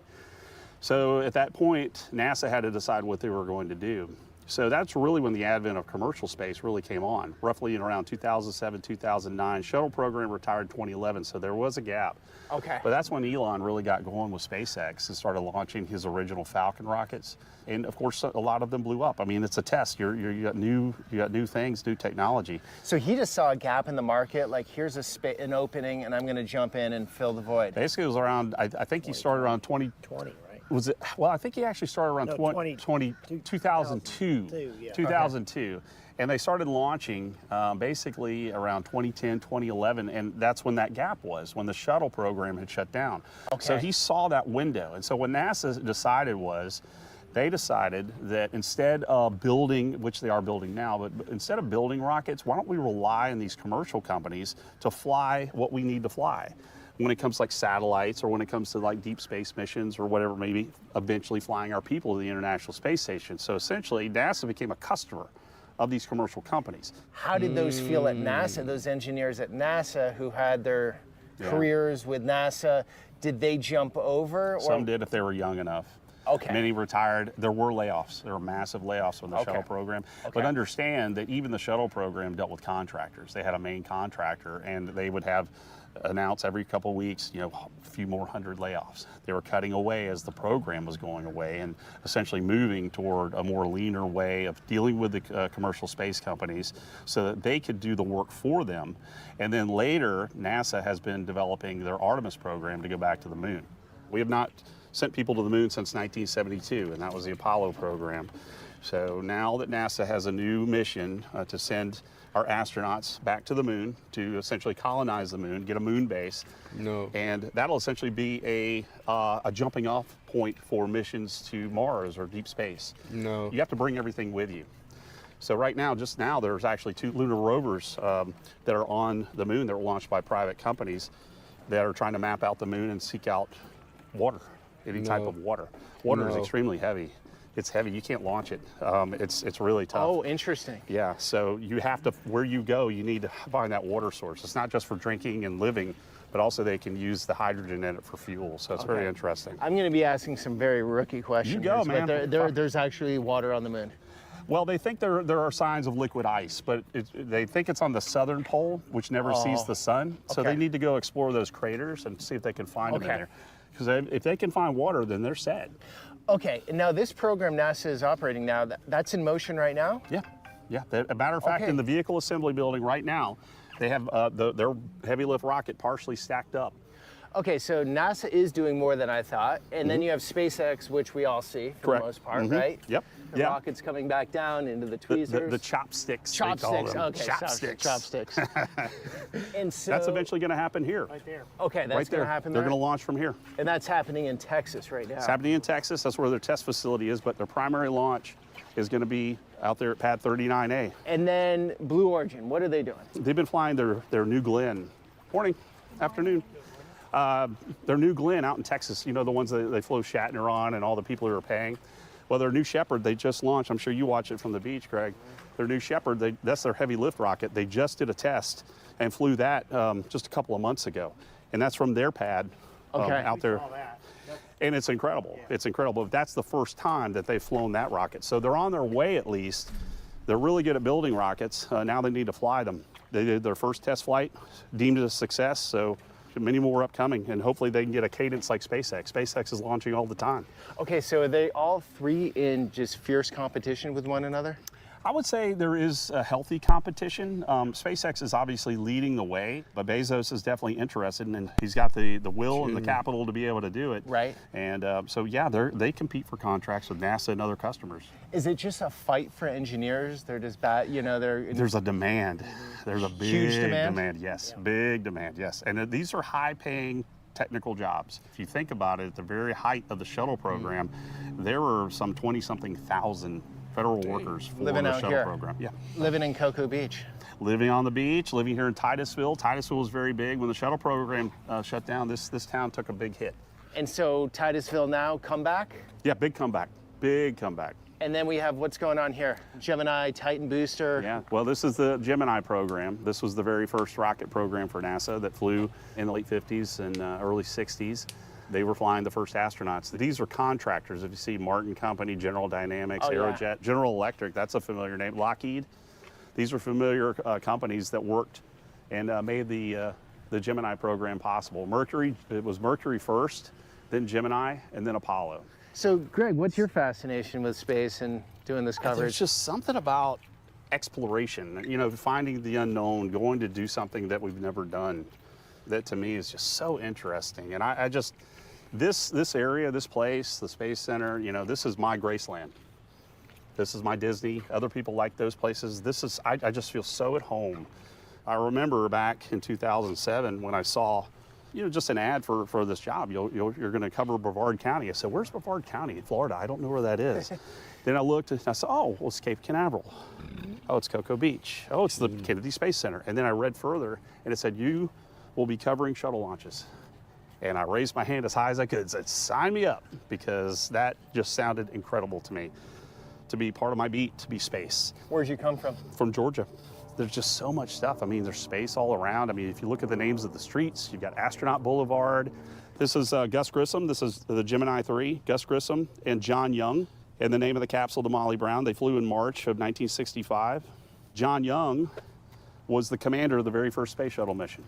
So at that point, NASA had to decide what they were going to do. So that's really when the advent of commercial space really came on, roughly in around 2007, 2009. Shuttle program retired in 2011, so there was a gap. Okay. But that's when Elon really got going with SpaceX and started launching his original Falcon rockets. And of course, a lot of them blew up. I mean, it's a test. You got new things, new technology. So he just saw a gap in the market, like here's an opening and I'm going to jump in and fill the void. Basically, it was around, I think he started around 2020, right? Was it? Well, I think he actually started around 2002. Yeah. 2002. And they started launching basically around 2010, 2011, and that's when that gap was, when the shuttle program had shut down. Okay. So he saw that window. And so what NASA decided was, they decided that instead of building, which they are building now, but instead of building rockets, why don't we rely on these commercial companies to fly what we need to fly? When it comes to like satellites, or when it comes to like deep space missions, or whatever, maybe eventually flying our people to the International Space Station. So essentially, NASA became a customer of these commercial companies. How did those feel at NASA, those engineers at NASA who had their careers with NASA? Did they jump over? Or? Some did if they were young enough. Okay. Many retired. There were layoffs. There were massive layoffs on the shuttle program. But understand that even the shuttle program dealt with contractors. They had a main contractor, and they would have announce every couple of weeks, you know, a few more hundred layoffs. They were cutting away as the program was going away, and essentially moving toward a more leaner way of dealing with the commercial space companies so that they could do the work for them. And then later, NASA has been developing their Artemis program to go back to the moon. We have not sent people to the moon since 1972, and that was the Apollo program. So now that NASA has a new mission to send our astronauts back to the moon to essentially colonize the moon, get a moon base. No. And that'll essentially be a jumping off point for missions to Mars or deep space. No. You have to bring everything with you. So right now, just now, there's actually 2 lunar rovers that are on the moon that were launched by private companies that are trying to map out the moon and seek out water, any type of water. Water is extremely heavy. It's heavy. You can't launch it. It's really tough. Oh, interesting. Yeah. So you have to, where you go, you need to find that water source. It's not just for drinking and living, but also they can use the hydrogen in it for fuel. So it's very interesting. I'm going to be asking some very rookie questions. You go, man. But there's actually water on the moon. Well, they think there are signs of liquid ice, but they think it's on the southern pole, which never sees the sun. So Okay. they need to go explore those craters and see if they can find them in Okay. there. Because if they can find water, then they're set. Okay, now this program NASA is operating now, that's in motion right now? Yeah, yeah. As a matter of fact, Okay. in the vehicle assembly building right now, they have their heavy lift rocket partially stacked up. Okay, so NASA is doing more than I thought, and then you have SpaceX, which we all see for Correct. the most part, right? Yep. The Yeah. rockets coming back down into the The tweezers. chopsticks. they call Chopsticks, them. okay, sorry, Chopsticks. chopsticks. And so, That's eventually going to happen here. Right there. okay, that's Right there. gonna happen They're there? going to launch from here. And that's happening in Texas right now. It's happening in Texas. That's where their test facility is, but their primary launch is going to be out there at Pad 39A. And then Blue Origin, what are they doing? They've been flying their New Glenn. Morning, afternoon. Their New Glenn out in Texas, you know, the ones that they flew Shatner on and all the people who are paying. Well, their New Shepard, they just launched. I'm sure you watch it from the beach, Greg. Their New Shepard, that's their heavy lift rocket. They just did a test and flew that just a couple of months ago. And that's from their pad out there. All that. And it's incredible. It's incredible. That's the first time that they've flown that rocket. So they're on their way at least. They're really good at building rockets. Now they need to fly them. They did their first test flight, deemed it a success. So many more upcoming, and hopefully they can get a cadence like SpaceX. SpaceX is launching all the time. Okay, so are they all three in just fierce competition with one another? I would say there is a healthy competition. SpaceX is obviously leading the way, but Bezos is definitely interested, and he's got the will and the capital to be able to do it. Right. And so yeah, they compete for contracts with NASA and other customers. Is it just a fight for engineers? They're just bad, you know, There's a demand. There's a big Huge demand? Yes, big demand, yes. And these are high-paying technical jobs. If you think about it, at the very height of the shuttle program, there were some 20-something thousand federal workers for Living the out shuttle here. program. Yeah. living in Cocoa Beach. Living on the beach, living here in Titusville. Titusville was very big. When the shuttle program shut down, this town took a big hit. And so Titusville now, come back? Yeah, big comeback. Big comeback. And then we have what's going on here? Gemini, Titan booster. Yeah, well, this is the Gemini program. This was the very first rocket program for NASA that flew in the late 50s and early 60s. They were flying the first astronauts. These are contractors. If you see Martin Company, General Dynamics, Oh, yeah. Aerojet, General Electric, that's a familiar name, Lockheed. These were familiar companies that worked and made the Gemini program possible. It was Mercury first, then Gemini, and then Apollo. So Greg, what's your fascination with space and doing this There's coverage? just something about exploration, you know, finding the unknown, going to do something that we've never done. That to me is just so interesting. And I just, this area, this place, the Space Center, you know, this is my Graceland. This is my Disney. Other people like those places. I just feel so at home. I remember back in 2007 when I saw, you know, just an ad for this job. You're going to cover Brevard County. I said, where's Brevard County? Florida. I don't know where that is. Then I looked and I said, oh, well, it's Cape Canaveral. Oh, it's Cocoa Beach. Oh, it's the Kennedy Space Center. And then I read further and it said, you will be covering shuttle launches. And I raised my hand as high as I could and said, sign me up, because that just sounded incredible to me. To be part of my beat, to be space. Where'd you come from? From Georgia. There's just so much stuff. I mean, there's space all around. I mean, if you look at the names of the streets, you've got Astronaut Boulevard. This is Gus Grissom. This is the Gemini 3, Gus Grissom and John Young. And the name of the capsule to Molly Brown. They flew in March of 1965. John Young was the commander of the very first space shuttle mission,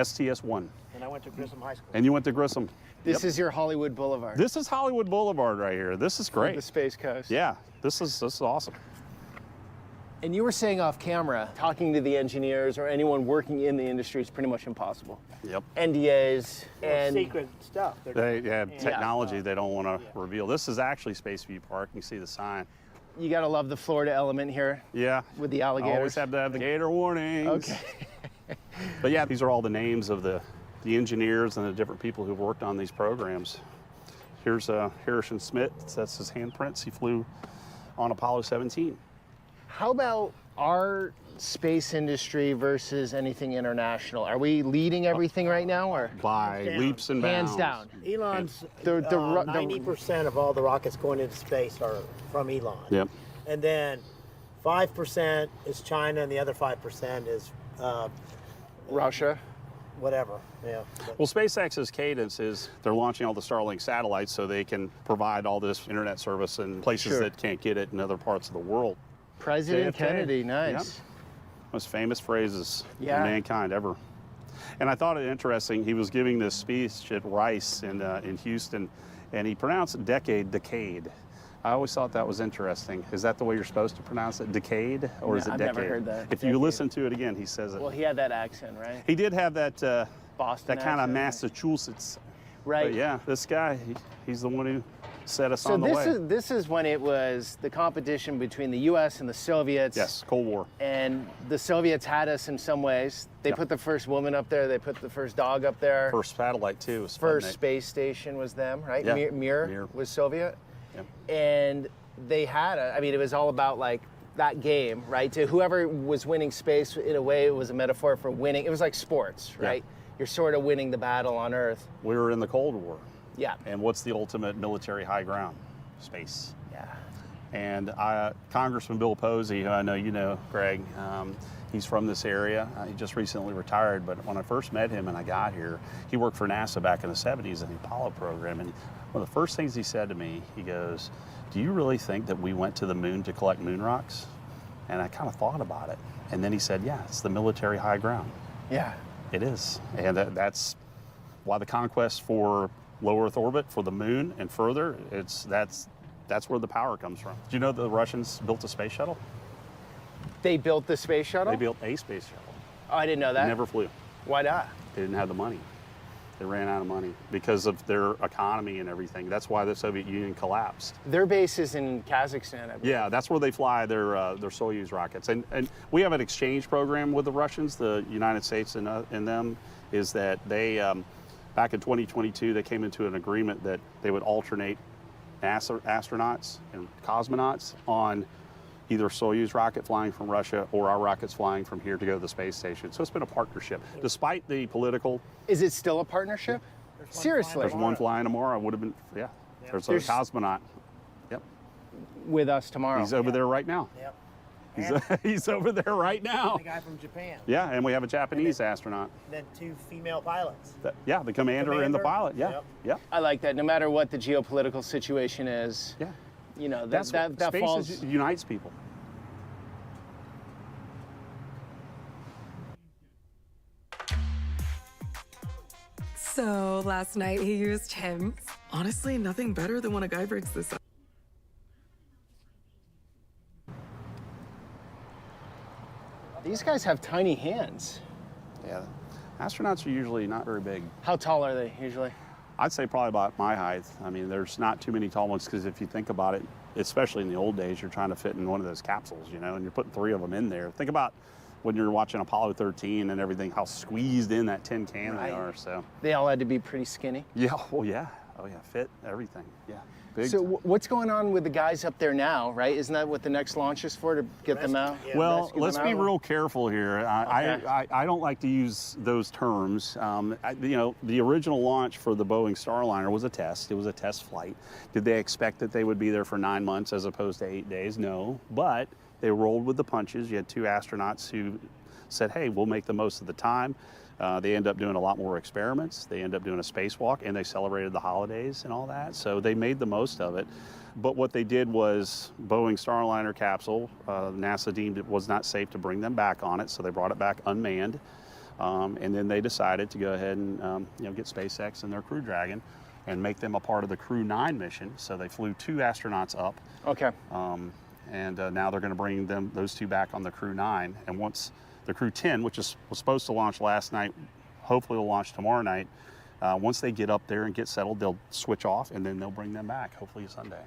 STS-1. And I went to Grissom High School. And you went to Grissom. This is your Hollywood Boulevard. This is Hollywood Boulevard right here. This is for great. the Space Coast. Yeah, this is awesome. And you were saying off camera, talking to the engineers or anyone working in the industry is pretty much impossible. Yep. NDAs and Secret stuff. They have technology they don't want to reveal. This is actually Space View Park. You see the sign. you gotta love the Florida element here Yeah. with the alligators. Always have to have the gator warnings. Okay. But yeah, these are all the names of the engineers and the different people who've worked on these programs. Here's Harrison Smith. That's his handprints. He flew on Apollo 17. How about our space industry versus anything international? Are we leading everything right now, or By down. leaps and bounds. hands down? Elon's The- 90% of all the rockets going into space are from Elon. Yep. And then 5% is China, and the other 5% is Russia. whatever. Yeah. Well, SpaceX's cadence is they're launching all the Starlink satellites so they can provide all this internet service in places that can't get it in other parts of the world. President JFK. Kennedy, nice. Yep. Most famous phrases in Yeah. mankind ever. And I thought it interesting. He was giving this speech at Rice in Houston, and he pronounced decade. I always thought that was interesting. Is that the way you're supposed to pronounce it, decade, or is it I've decade? never heard that. If you listen to it again, he says it. Well, he had that accent, right? He did have that Boston that kind of accent. Massachusetts. Right. But yeah, this guy, he's the one who set us So on the way. this is when it was the competition between the U.S. and the Soviets. Yes, Cold War. And the Soviets had us in some ways. They put the first woman up there. They put the first dog up there. First satellite too. Was First Sputnik. space station was them, right? Yeah. Mir was Soviet. Yep. And they had it was all about like that game, right? To whoever was winning space, in a way, it was a metaphor for winning. It was like sports, right? You're sort of winning the battle on Earth. We were in the Cold War. Yeah. And what's the ultimate military high ground? Space. Yeah. And Congressman Bill Posey, who I know you know, Greg, he's from this area. He just recently retired, but when I first met him and I got here, he worked for NASA back in the 70s in the Apollo program. And one of the first things he said to me, he goes, "Do you really think that we went to the moon to collect moon rocks?" And I kind of thought about it. And then he said, "Yeah, it's the military high ground." Yeah. It is. And that's why the conquest for low Earth orbit, for the moon and further, that's where the power comes from. Do you know the Russians built a space shuttle? They built the space shuttle? They built a space shuttle. Oh, I didn't know that. It never flew. Why not? They didn't have the money. They ran out of money because of their economy and everything. That's why the Soviet Union collapsed. Their base is in Kazakhstan, I believe. Yeah, that's where they fly their Soyuz rockets. And we have an exchange program with the Russians, the United States and them, is that they, back in 2022, they came into an agreement that they would alternate NASA astronauts and cosmonauts on either Soyuz rocket flying from Russia or our rockets flying from here to go to the space station. So it's been a partnership. Despite the political... Is it still a partnership? Seriously? There's one flying tomorrow. Would have been, yeah. There's a cosmonaut. Yep. With us tomorrow. He's over there right now. Yep. He's over there right now. The guy from Japan. Yeah, and we have a Japanese astronaut. Then 2 female pilots. Yeah, the commander and the pilot. Yeah, Yep. yeah. I like that. No matter what the geopolitical situation is, Yeah. you know, That's that space falls. unites people. So last night he used him. Honestly, nothing better than when a guy breaks this up. These guys have tiny hands. Yeah. Astronauts are usually not very big. How tall are they usually? I'd say probably about my height. I mean, there's not too many tall ones because if you think about it, especially in the old days, you're trying to fit in one of those capsules, you know, and you're putting 3 of them in there. Think about when you're watching Apollo 13 and everything, how squeezed in that tin can they are. So They all had to be pretty skinny. yeah, well, yeah, oh yeah, fit everything. Yeah, big. So what's going on with the guys up there now, right? Isn't that what the next launch is for, to get them out? Yeah. Well, rescue let's them be out? real careful here. I don't like to use those terms. You know, the original launch for the Boeing Starliner was a test. It was a test flight. Did they expect that they would be there for 9 months as opposed to 8 days? No, but they rolled with the punches. You had 2 astronauts who said, hey, we'll make the most of the time. They end up doing a lot more experiments. They end up doing a spacewalk, and they celebrated the holidays and all that. So they made the most of it. But what they did was Boeing Starliner capsule, NASA deemed it was not safe to bring them back on it, so they brought it back unmanned. And then they decided to go ahead and you know, get SpaceX and their Crew Dragon and make them a part of the Crew 9 mission. So they flew 2 astronauts up. Okay. And now they're going to bring those 2 back on the Crew 9. And once the Crew 10, which was supposed to launch last night, hopefully will launch tomorrow night. Once they get up there and get settled, they'll switch off and then they'll bring them back, hopefully Sunday.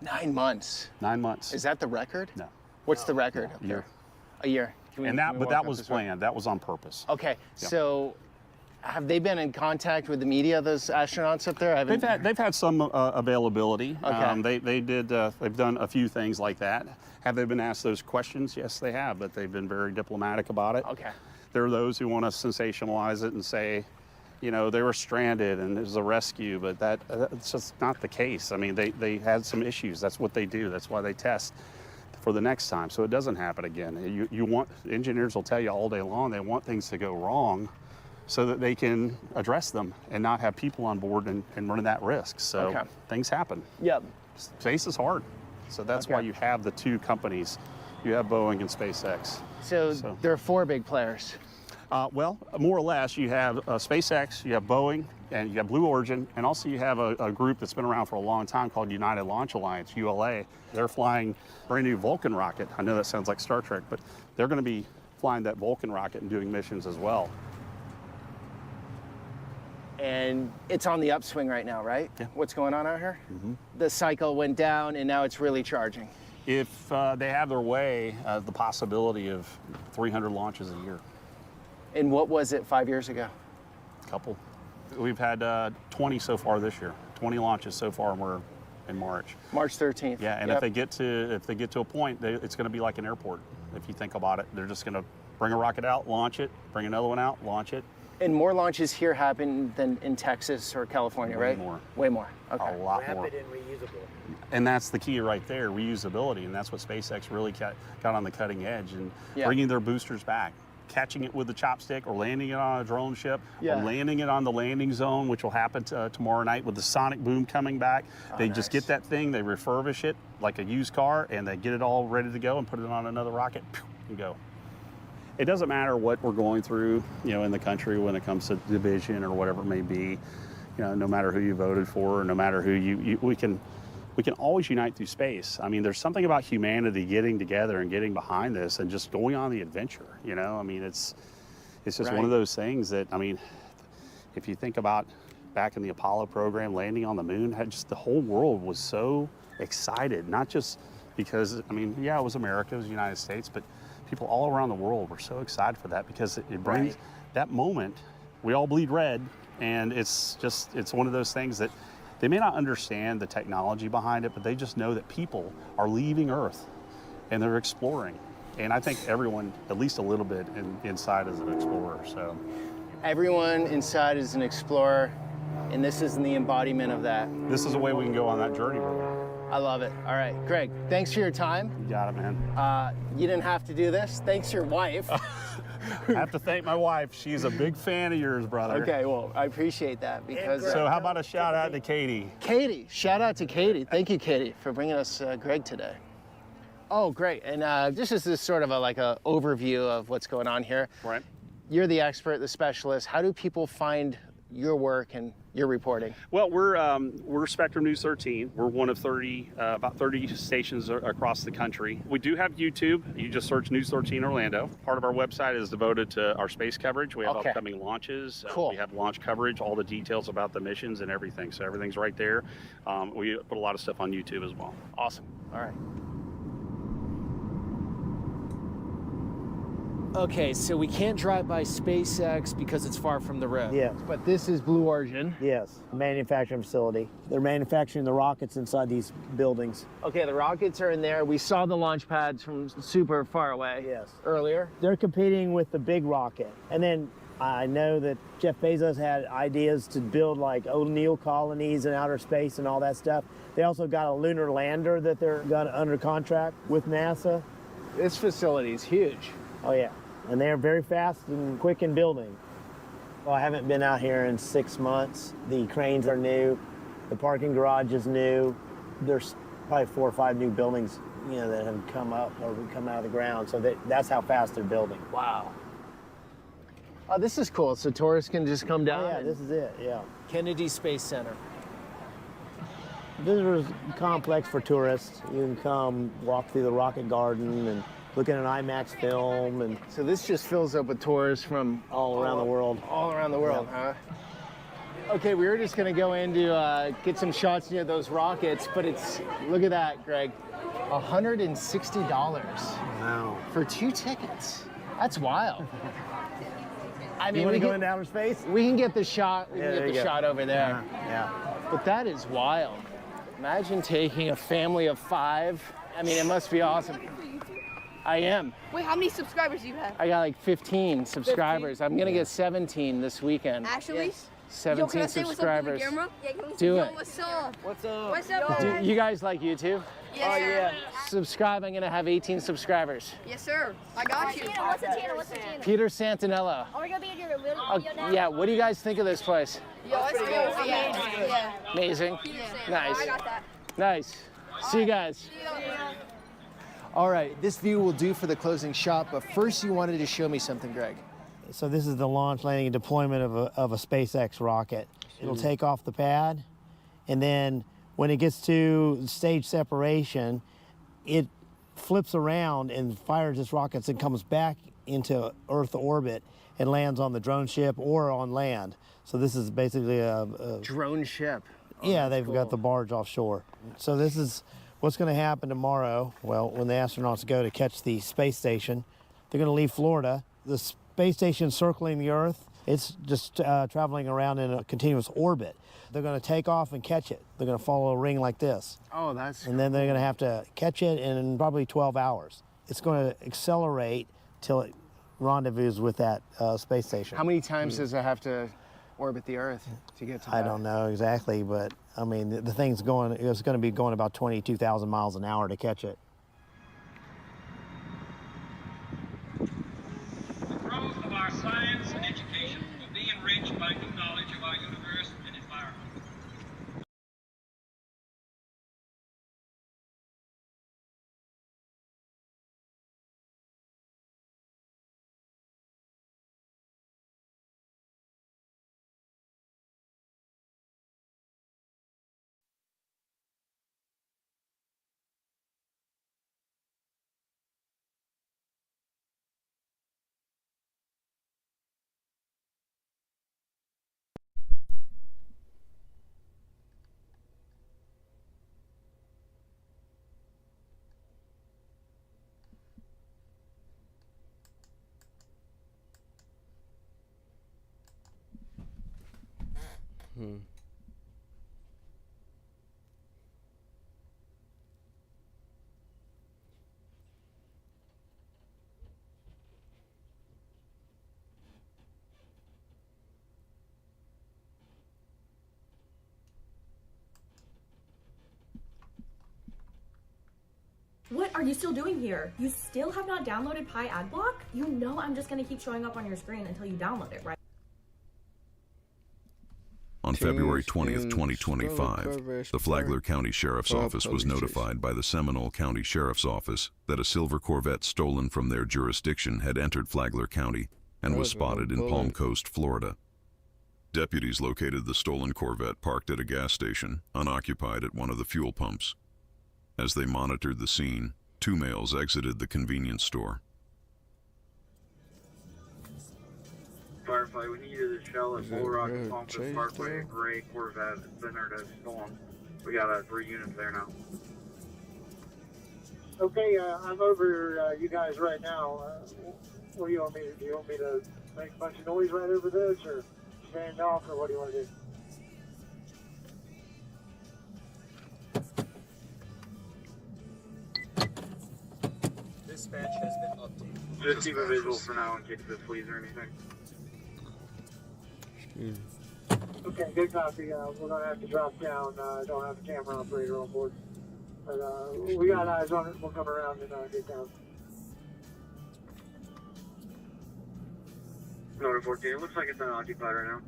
9 months. 9 months. Is that the record? No. What's the record up A year. there? A year. But that was planned. That was on purpose. Okay, Yeah. so have they been in contact with the media, those astronauts up there? They've had some availability. Okay. They've done a few things like that. Have they been asked those questions? Yes, they have, but they've been very diplomatic about it. Okay. There are those who want to sensationalize it and say, you know, they were stranded and it was a rescue, but that's just not the case. I mean, they had some issues. That's what they do. That's why they test for the next time, so it doesn't happen again. You want, engineers will tell you all day long, they want things to go wrong, so that they can address them and not have people on board and running that risk. So things happen. Yep. Space is hard. So that's why you have the two companies. You have Boeing and SpaceX. So there are 4 big players. Well, more or less, you have SpaceX, you have Boeing, and you have Blue Origin, and also you have a group that's been around for a long time called United Launch Alliance, ULA. They're flying a brand new Vulcan rocket. I know that sounds like Star Trek, but they're going to be flying that Vulcan rocket and doing missions as well. And it's on the upswing right now, right? Yeah. What's going on out here? The cycle went down and now it's really charging. If they have their way, the possibility of 300 launches a year. And what was it 5 years ago? Couple. We've had 20 so far this year. 20 launches so far, and we're in March. March 13th. Yeah, and if they get to a point, it's going to be like an airport. If you think about it, they're just going to bring a rocket out, launch it, bring another one out, launch it. And more launches here happen than in Texas or California, right? Way more. Way more. Okay. A lot more. Rapid and reusable. And that's the key right there, reusability, and that's what SpaceX really got on the cutting edge, and bringing their boosters back, catching it with the chopstick, or landing it on a drone ship, or landing it on the landing zone, which will happen tomorrow night with the sonic boom coming back. They just get that thing, they refurbish it like a used car, and they get it all ready to go and put it on another rocket and go. It doesn't matter what we're going through, in the country when it comes to division or whatever it may be. No matter who you voted for, or no matter who we can always unite through space. I mean, there's something about humanity getting together and getting behind this and just going on the adventure. I mean, it's just one of those things that, I mean, if you think about back in the Apollo program, landing on the moon, just the whole world was so excited, not just because, I mean, it was America, it was the United States, but people all around the world were so excited for that because it brings that moment. We all bleed red, and it's one of those things that they may not understand the technology behind it, but they just know that people are leaving Earth and they're exploring. And I think everyone, at least a little bit inside, is an explorer. So everyone inside is an explorer, and this is the embodiment of that. This is a way we can go on that journey with them. I love it. All right, Greg, thanks for your time. You got it, man. You didn't have to do this. Thanks to your wife. I have to thank my wife. She's a big fan of yours, brother. Okay, well, I appreciate that because... So how about a shout out to Katie? Katie, shout out to Katie. Thank you, Katie, for bringing us Greg today. Oh, great. And this is sort of like a overview of what's going on here. Right. You're the expert, the specialist. How do people find your work and your reporting? Well, we're Spectrum News 13. We're one of about 30 stations across the country. We do have YouTube. You just search News 13 Orlando. Part of our website is devoted to our space coverage. We have upcoming launches. Cool. We have launch coverage, all the details about the missions and everything. So everything's right there. We put a lot of stuff on YouTube as well. Awesome. All right. Okay, so we can't drive by SpaceX because it's far from the road. Yeah. But this is Blue Origin. Yes, manufacturing facility. They're manufacturing the rockets inside these buildings. Okay, the rockets are in there. We saw the launch pads from super far away earlier. They're competing with the big rocket. And then I know that Jeff Bezos had ideas to build like O'Neill colonies in outer space and all that stuff. They also got a lunar lander that they're got under contract with NASA. This facility is huge. Oh yeah, and they're very fast and quick in building. Well, I haven't been out here in 6 months. The cranes are new, the parking garage is new. There's probably 4 or 5 new buildings, that have come up or come out of the ground. So that's how fast they're building. Wow. Oh, this is cool. So tourists can just come down. Oh, yeah, this is it. Yeah. Kennedy Space Center. Visitors complex for tourists. You can come walk through the rocket garden and look at an IMAX film. And so this just fills up with tourists from all around the world. All around the world, huh? Okay, we were just gonna go in to get some shots near those rockets, but look at that, Greg. $160 Wow. for 2 tickets. That's wild. I mean, you want to go into outer space? We can get the shot. We can get the shot over there. Yeah. But that is wild. Imagine taking a family of 5. I mean, it must be awesome. I am. Wait, how many subscribers do you have? I got like 15 subscribers. 15? I'm gonna get 17 this weekend. Actually? 17 subscribers. Yeah, can we Do say, it. What's up? What's up? What's up? Do you guys like YouTube? Yes, Oh, yeah. Subscribe. I'm gonna have 18 subscribers. Yes, sir. I got you. What's the channel? What's the channel? Peter Santinello. Are we gonna be in your video now? Yeah. What do you guys think of this place? Yo, it's good. Yeah. Amazing. Nice. I got that. Nice. See you guys. All right, this view will do for the closing shot, but first you wanted to show me something, Greg. So this is the launch, landing, and deployment of a SpaceX rocket. It'll take off the pad, and then when it gets to stage separation, it flips around and fires its rockets and comes back into Earth orbit and lands on the drone ship or on land. So this is basically a Drone ship. yeah, they've got the barge offshore. So this is what's going to happen tomorrow. Well, when the astronauts go to catch the space station, they're going to leave Florida. The space station circling the Earth, it's just traveling around in a continuous orbit. They're going to take off and catch it. They're going to follow a ring like this. Oh, that's And then they're going to have to catch it in probably 12 hours. It's going to accelerate till it rendezvous with that space station. How many times does it have to orbit the Earth to get to that? I don't know exactly, but I mean, the thing's going, it's going to be going about 22,000 miles an hour to catch it. The growth of our science and education will be enriched by new knowledge of our universe and environment. What are you still doing here? You still have not downloaded Pi Adblock? You know I'm just gonna keep showing up on your screen until you download it, right? On February 20th, 2025, the Flagler County Sheriff's Office was notified by the Seminole County Sheriff's Office that a silver Corvette stolen from their jurisdiction had entered Flagler County and was spotted in Palm Coast, Florida. Deputies located the stolen Corvette parked at a gas station, unoccupied at one of the fuel pumps. As they monitored the scene, two males exited the convenience store. Firefly, we need you to shell at Bull Rock and Palm Coast Parkway, a gray Corvette. It's been there to storm. We got 3 units there now. Okay, I'm over you guys right now. What do you want me to do? You want me to make a bunch of noise right over this, or stand off, or what do you want to do? Dispatch has been updated. Just keep a visual for now in case this flees or anything. Okay, good copy. We're going to have to drop down. Don't have a camera operator on board. But we got eyes on it. We'll come around and get down. Note 14, it looks like it's unoccupied right now.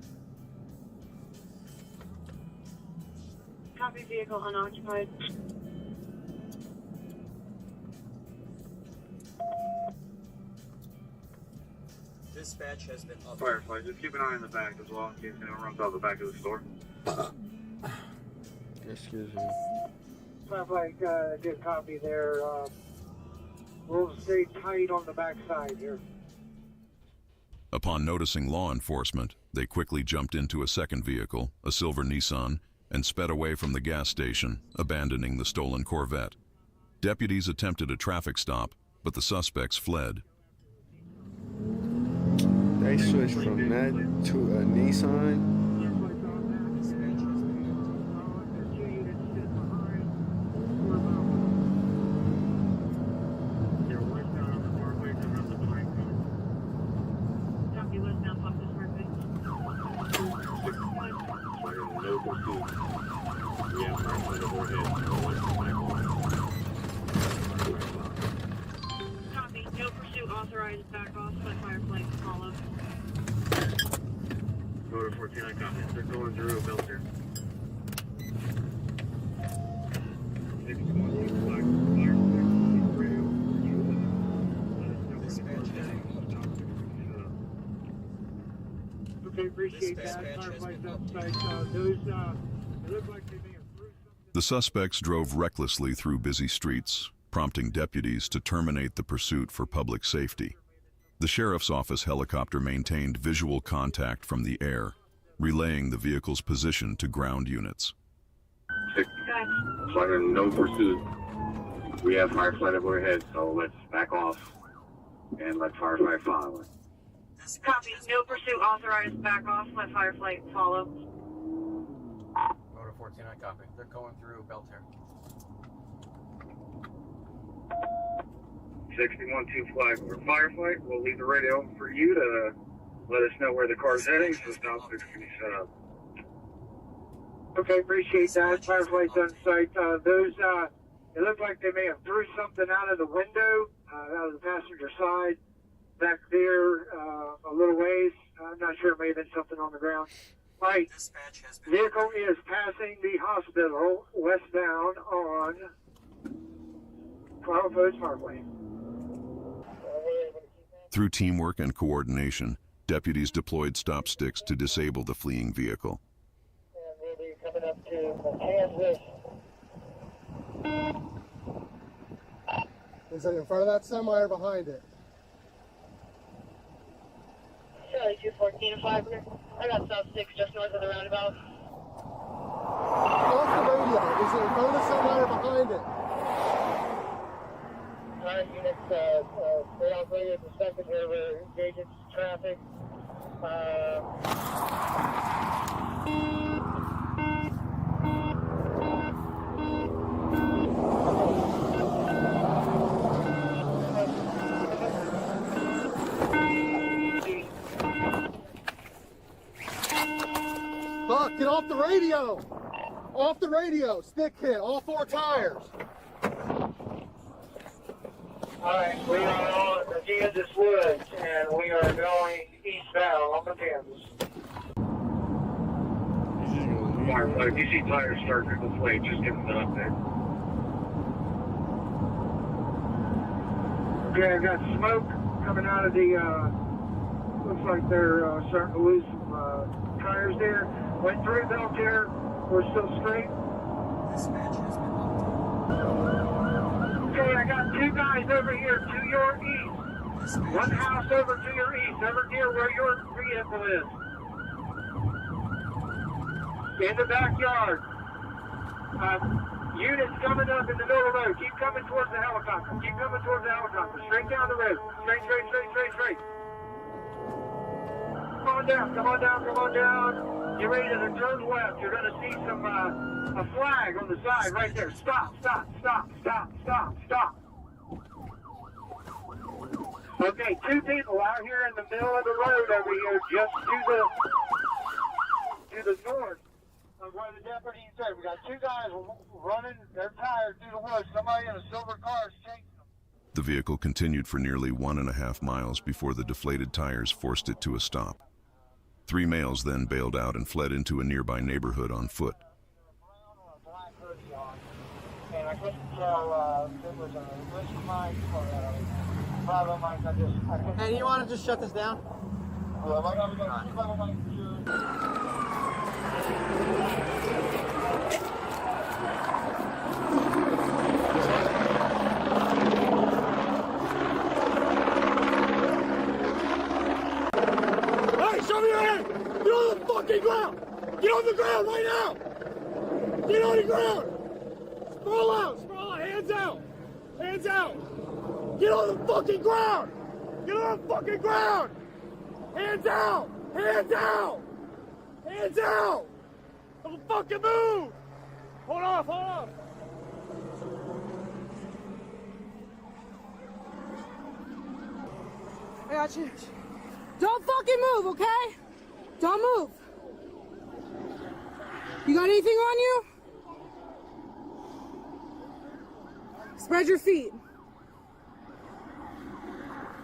Copy, vehicle unoccupied. Dispatch has been updated. Firefly, just keep an eye on the back as well in case anyone runs out the back of the store. Excuse me. Sounds like good copy there. We'll stay tight on the back side here. Upon noticing law enforcement, they quickly jumped into a second vehicle, a silver Nissan, and sped away from the gas station, abandoning the stolen Corvette. Deputies attempted a traffic stop, but the suspects fled. They switched from that to a Nissan. Copy. No pursuit authorized. Back off. Let Firefly follow. Go to 14, I copy. They're going through Belter. Okay, appreciate that. Fireflies outside. Those, it looked like they may have threw something. The suspects drove recklessly through busy streets, prompting deputies to terminate the pursuit for public safety. The sheriff's office helicopter maintained visual contact from the air, relaying the vehicle's position to ground units. Flight no pursuit. We have Firefly overhead, so let's back off and let Firefly follow. Copy. No pursuit authorized. Back off. Let Firefly follow. Go to 14, I copy. They're going through Belter. 61-2 flag over Firefly. We'll leave the radio for you to let us know where the car's heading, so stop 6 can be set up. Okay, appreciate that. Fireflies on site. Those, it looked like they may have threw something out of the window, out of the passenger side. Back there, a little ways. I'm not sure, it may have been something on the ground. All right, vehicle is passing the hospital westbound on Post Parkway. Through teamwork and coordination, deputies deployed stop sticks to disable the fleeing vehicle. And we'll be coming up to Kansas. Is it in front of that semi or behind it? Charlie 214 and 500. I got South 6 just north of the roundabout. Off the radio. Is it in front of the semi or behind it? Alright, units, stay off radio for a second here. We're engaging traffic. Buck, get off the radio! Off the radio! Stick hit, all 4 tires! Alright, we are on the Kansas Woods, and we are going eastbound on the Kansas. Firefly, if you see tires starting to deflate, just give them an update. Okay, I've got smoke coming out of the, looks like they're starting to lose some tires there. Went through Belter, we're still straight. Okay, I got 2 guys over here to your east. 1 house over to your east, over near where your vehicle is. In the backyard. Units coming up in the middle of the road. Keep coming towards the helicopter. Keep coming towards the helicopter. Straight down the road. Straight, straight, straight, straight, straight. Come on down, come on down, come on down. Get ready to turn left. You're going to see some, a flag on the side right there. Stop, stop, stop, stop, stop, stop. Okay, 2 people out here in the middle of the road over here, just to the north of where the deputy said. We got 2 guys running their tires through the woods. Somebody in a silver car is chasing them. The vehicle continued for nearly 1.5 miles before the deflated tires forced it to a stop. 3 males then bailed out and fled into a nearby neighborhood on foot. And I couldn't tell if it was a risk of mine or a problem mine. I couldn't. Hey, you want to just shut this down? Well, I got a problem mine for sure. Hey, show me your hand! Get on the fucking ground! Get on the ground right now! Get on the ground! Sprawl out, hands out! Hands out! Get on the fucking ground! Get on the fucking ground! Hands out! Hands out! Hands out! Don't fucking move! Hold off, hold off! I got you. Don't fucking move, okay? Don't move. You got anything on you? Spread your feet.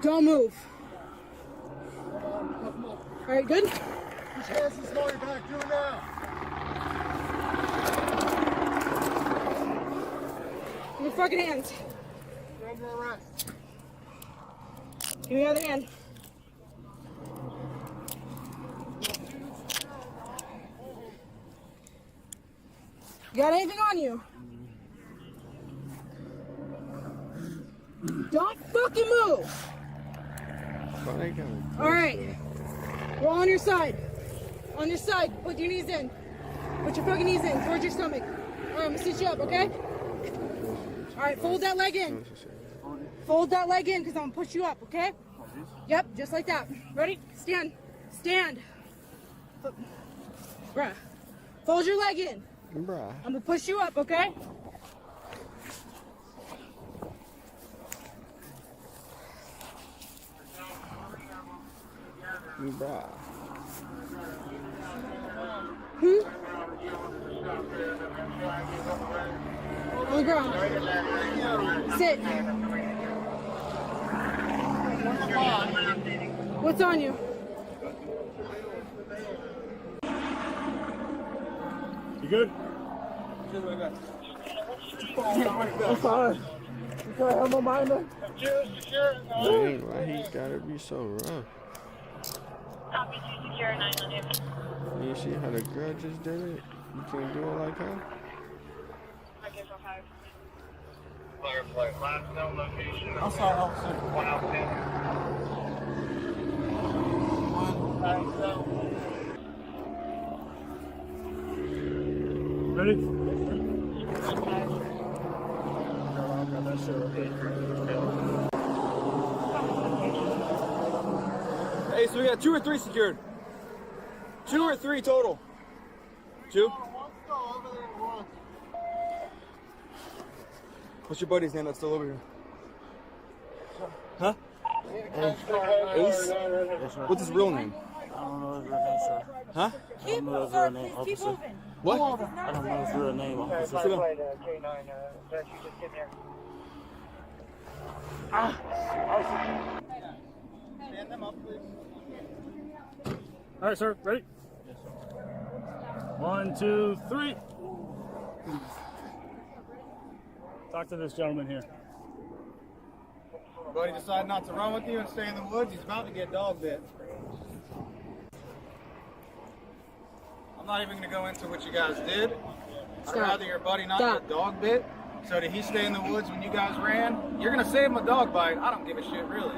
Don't move. All right, good? Push hands and slow your back. Do it now. Give me fucking hands. Give me the other hand. You got anything on you? Don't fucking move! All right. We're on your side. On your side. Put your knees in. Put your fucking knees in towards your stomach. All right, I'm gonna sit you up, okay? All right, fold that leg in. Fold that leg in because I'm gonna push you up, okay? Yep, just like that. Ready? Stand. Stand. Bruh. Fold your leg in. Bruh. I'm gonna push you up, okay? Bruh. On the ground. Sit. What's on you? You good? I'm sorry. I have my mind up. Dang, why he gotta be so rough? Copy 2 secure 900. You see how the girl just did it? You can't do it like her? Last known location. I'm sorry, officer. 1 out 10. Ready? Hey, so we got 2 or 3 secured. 2 or 3 total. 2? What's your buddy's name that's still over here? Huh? Ace? What's his real name? I don't know his real name, sir. Huh? I don't know his real name, officer. What? I don't know his real name, officer. Sit down. All right, sir. Ready? 1, 2, 3. Talk to this gentleman here. Buddy decided not to run with you and stay in the woods. He's about to get dog bit. I'm not even going to go into what you guys did. I'd rather your buddy not get dog bit. So did he stay in the woods when you guys ran? You're going to save him a dog bite. I don't give a shit, really.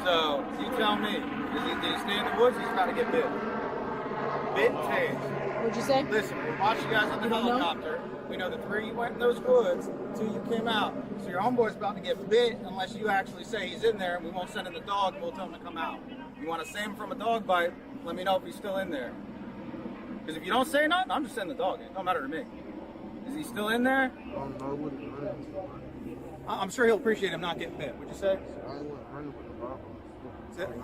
So you tell me. Did he stay in the woods? He's about to get bit. Bit and tased. What'd you say? Listen, we watched you guys on the helicopter. We know the 3 went in those woods, 2 you came out. So your homeboy's about to get bit unless you actually say he's in there and we won't send in the dog and we'll tell him to come out. You want to save him from a dog bite, let me know if he's still in there. Because if you don't say nothing, I'm just sending the dog in. Don't matter to me. Is he still in there? I don't know what it is. I'm sure he'll appreciate him not getting bit. What'd you say?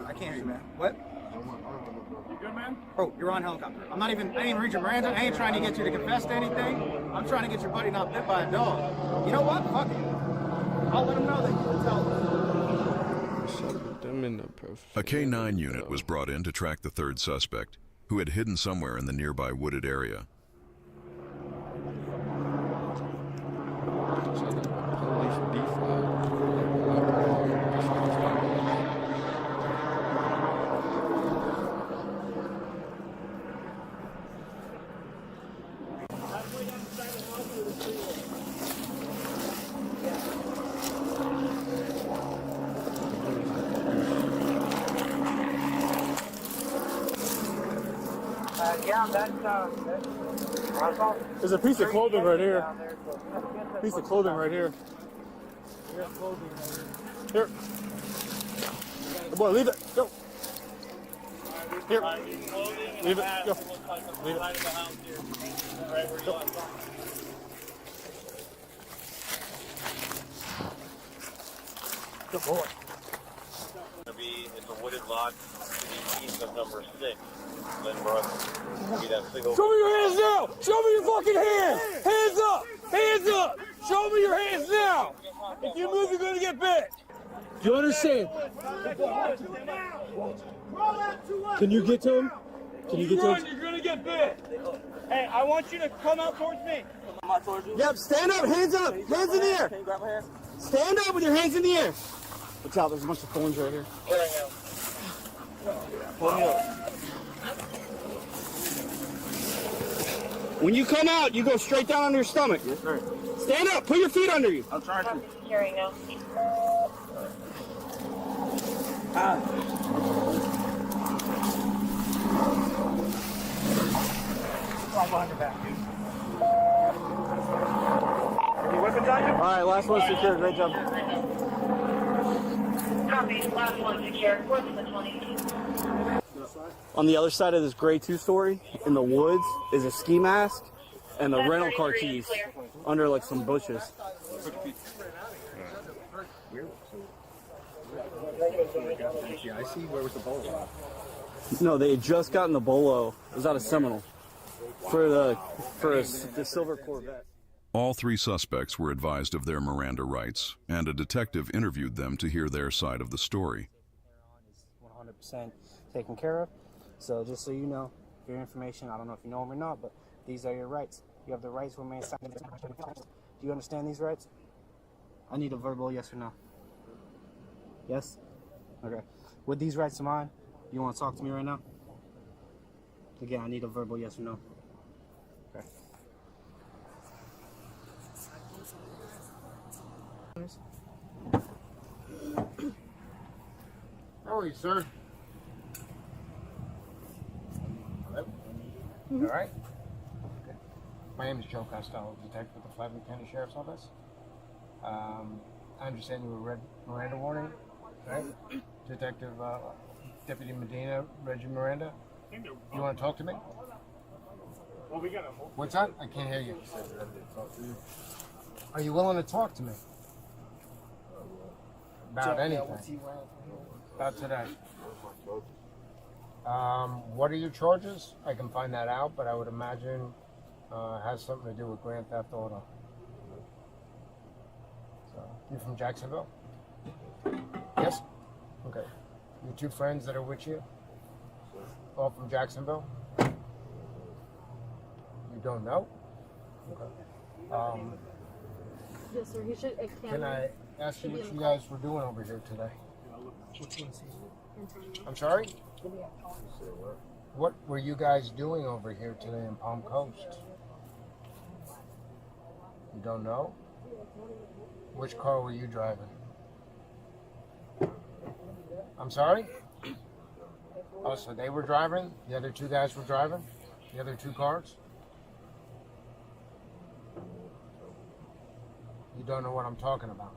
I can't hear you, man. What? You good, man? Bro, you're on helicopter. I ain't even read your Miranda. I ain't trying to get you to confess to anything. I'm trying to get your buddy not bit by a dog. You know what? Fuck it. I'll let him know that you will tell him. A K-9 unit was brought in to track the 3rd suspect, who had hidden somewhere in the nearby wooded area. There's a piece of clothing right here. Piece of clothing right here. Here. Hey boy, leave it. Go. Here. Leave it. Go. Leave it. Go. Good boy. It's a wooded lot to the east of number 6. Show me your hands now! Show me your fucking hands! Hands up! Hands up! Show me your hands now! If you move, you're gonna get bit. Do you understand? Can you get to him? Can you get to him? You're gonna get bit. Hey, I want you to come out towards me. Yep, stand up, hands up, hands in the air. Can you grab my hand? Stand up with your hands in the air. Watch out, there's a bunch of thorns right here. Pull me up. When you come out, you go straight down on your stomach. Yes, sir. Stand up, put your feet under you. I'm trying to. Hearing now. I'm behind your back. Any weapons on you? All right, last one secure. Great job. Copy. Last one secure. What's the 20? On the other side of this gray two-story, in the woods, is a ski mask and the rental car keys under like some bushes. I see. Where was the bolo? No, they had just gotten the bolo. It was out of Seminole for the silver Corvette. All three suspects were advised of their Miranda rights, and a detective interviewed them to hear their side of the story. 100% taken care of. So just so you know, for your information, I don't know if you know them or not, but these are your rights. You have the rights to remain silent. Do you understand these rights? I need a verbal yes or no. Yes? Okay. With these rights of mine, you want to talk to me right now? Again, I need a verbal yes or no. Okay. How are you, sir? Hello? All right. Okay. My name is Joe Costello, detective with the Flagler County Sheriff's Office. I understand you were read Miranda warning, right? Detective Deputy Medina read you Miranda. You want to talk to me? What's that? I can't hear you. Are you willing to talk to me? About anything? About today? What are your charges? I can find that out, but I would imagine it has something to do with grand theft auto. So, you from Jacksonville? Yes? Okay. Your two friends that are with you? All from Jacksonville? You don't know? Okay. Yes, sir. He should. Can I ask you what you guys were doing over here today? I'm sorry? What were you guys doing over here today in Palm Coast? You don't know? Which car were you driving? I'm sorry? Oh, so they were driving? The other two guys were driving? The other two cars? You don't know what I'm talking about.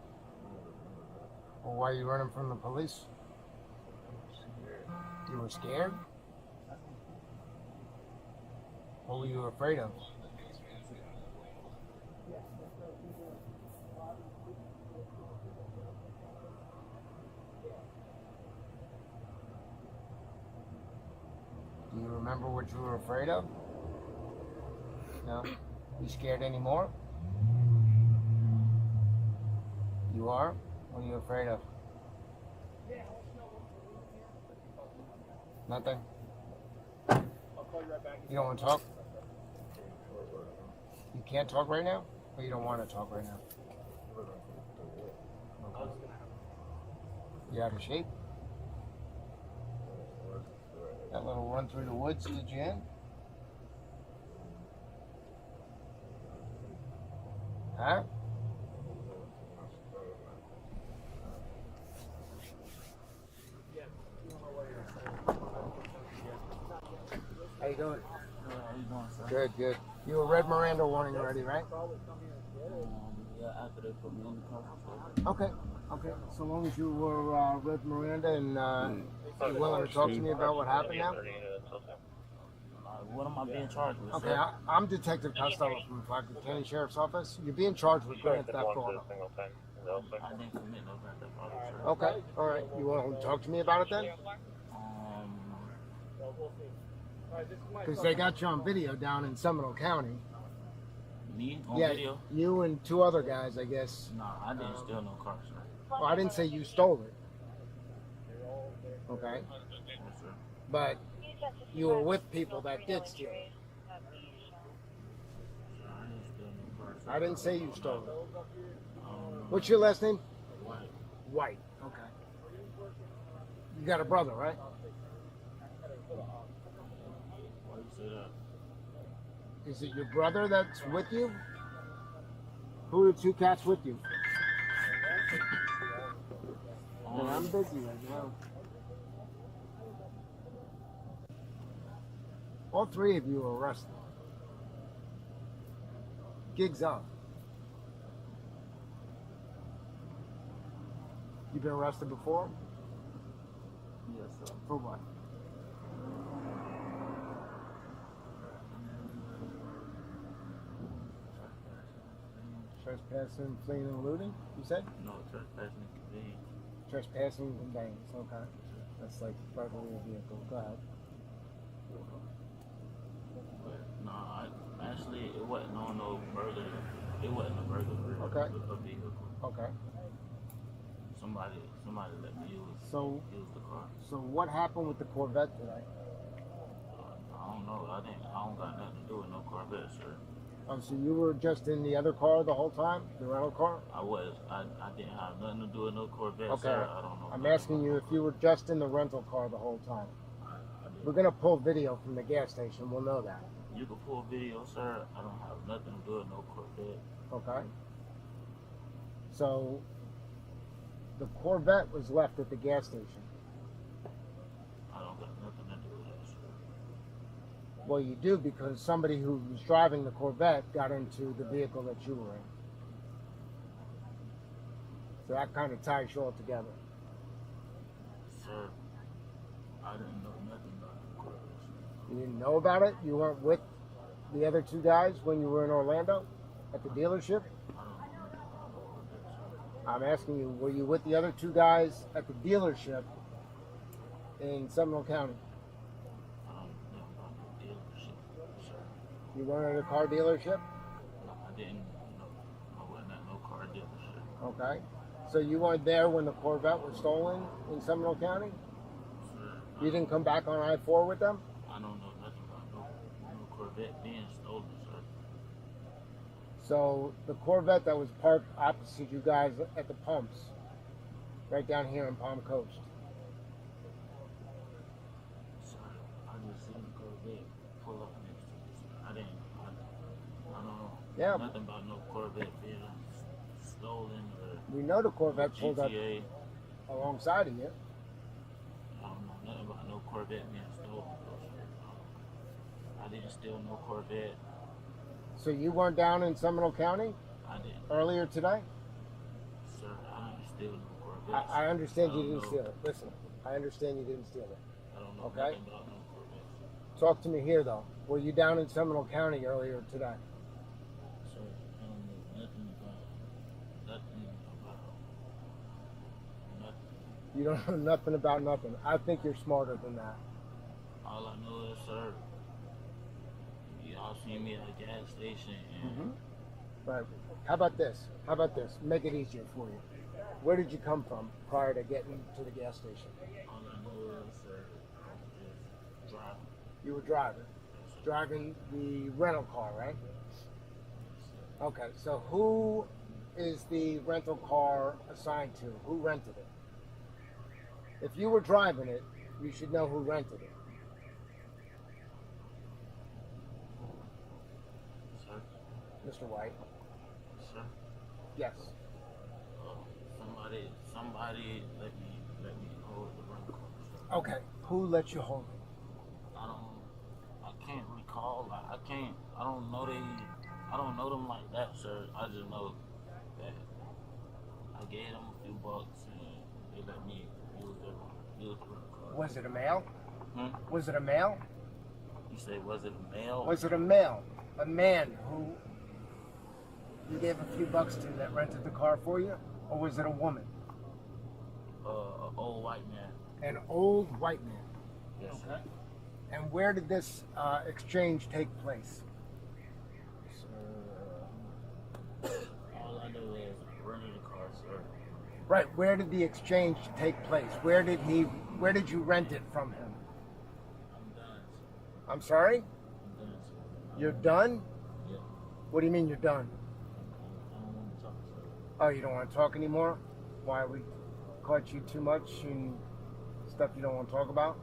Well, why are you running from the police? You were scared? What were you afraid of? Do you remember what you were afraid of? No? You scared anymore? You are? What are you afraid of? Nothing? You don't want to talk? You can't talk right now? Or you don't want to talk right now? Okay. You out of shape? That little run through the woods did you in? Huh? How you doing? Good, good. You were read Miranda warning already, right? Yeah, after they put me in the car. Okay, okay. So long as you were read Miranda and you're willing to talk to me about what happened now? What am I being charged with? Okay, I'm Detective Costello from the Flagler County Sheriff's Office. You're being charged with grand theft auto. I didn't commit no grand theft auto, sir. Okay, all right. You want to talk to me about it then? Because they got you on video down in Seminole County. Me on Yeah, video? you and 2 other guys, I guess. Nah, I didn't steal no car, sir. Well, I didn't say you stole it. Okay. Yes, sir. But you were with people that did steal it. I didn't steal no car, sir. I didn't say you stole it. What's your last name? White. White. Okay. You got a brother, right? Why you say that? Is it your brother that's with you? Who are the 2 cats with you? Man, I'm busy right now. All 3 of you are arrested. Gig's up. You been arrested before? Yes, sir. For what? Trespassing, fleeing, and looting, you said? No, trespassing and conveying. Trespassing and conveyance, okay. That's like burglary of a vehicle. Go ahead. But no, actually, it wasn't on no burglary. It wasn't a burglary. Okay. A vehicle. Okay. Somebody let me use the car. So what happened with the Corvette today? I don't know. I don't got nothing to do with no Corvette, sir. Oh, so you were just in the other car the whole time? The rental car? I didn't have nothing to do with no Corvette, Okay. sir. I don't know. I'm asking you if you were just in the rental car the whole time. We're gonna pull video from the gas station. We'll know that. You can pull video, sir. I don't have nothing to do with no Corvette. Okay. So the Corvette was left at the gas station. I don't got nothing to do with that, sir. Well, you do, because somebody who was driving the Corvette got into the vehicle that you were in. So that kind of ties you all together. Sir, I didn't know nothing about the Corvette. You didn't know about it? You weren't with the other 2 guys when you were in Orlando at the dealership? I'm asking you, were you with the other 2 guys at the dealership in Seminole County? I don't know about no dealership, sir. You weren't at a car dealership? No, I didn't. No, I wasn't at no car dealership. Okay. So you weren't there when the Corvette was stolen in Seminole County? Sir, You didn't come back on I-4 with them? I don't know nothing about no Corvette being stolen, sir. So the Corvette that was parked opposite you guys at the pumps, right down here in Palm Coast. Sir, I just seen the Corvette pull up next to me, sir. I don't know nothing about no Corvette being stolen or We know the Corvette pulled up GTA. alongside of you. I don't know nothing about no Corvette being stolen, sir. I didn't steal no Corvette. So you weren't down in Seminole County I didn't. earlier today? Sir, I didn't steal no Corvette. I understand you don't didn't know. steal it. Listen, I understand you didn't steal it. I don't know Okay. nothing about no Corvette. Talk to me here, though. Were you down in Seminole County earlier today? Sir, I don't know nothing about nothing. You don't know nothing about nothing. I think you're smarter than that. All I know is, sir, y'all see me at a gas station and But how about this? How about this? Make it easier for you. Where did you come from prior to getting to the gas station? all I know is, sir, I was just driving. You were driving. Driving the rental car, right? Okay, so who is the rental car assigned to? Who rented it? If you were driving it, you should know who rented it. Sir, Mr. White? sir, Yes. somebody let me hold the rental car, sir. Okay, who let you hold it? I can't recall. I don't know them like that, sir. I just know that I gave them a few bucks and they let me use the rental car. Was it a male? Hmm? Was it a male? You say, was it a male? Was it a male? A man who you gave a few bucks to that rented the car for you? Or was it a woman? An old white man. An old white man. Yes, Okay. sir. And where did this exchange take place? All I know is rented a car, sir. Right. Where did the exchange take place? Where did you rent it from him? I'm done. I'm sorry? I'm done, sir. You're done? Yeah. What do you mean you're done? I don't want to talk, sir. Oh, you don't want to talk anymore? Why, we caught you too much in stuff you don't want to talk about?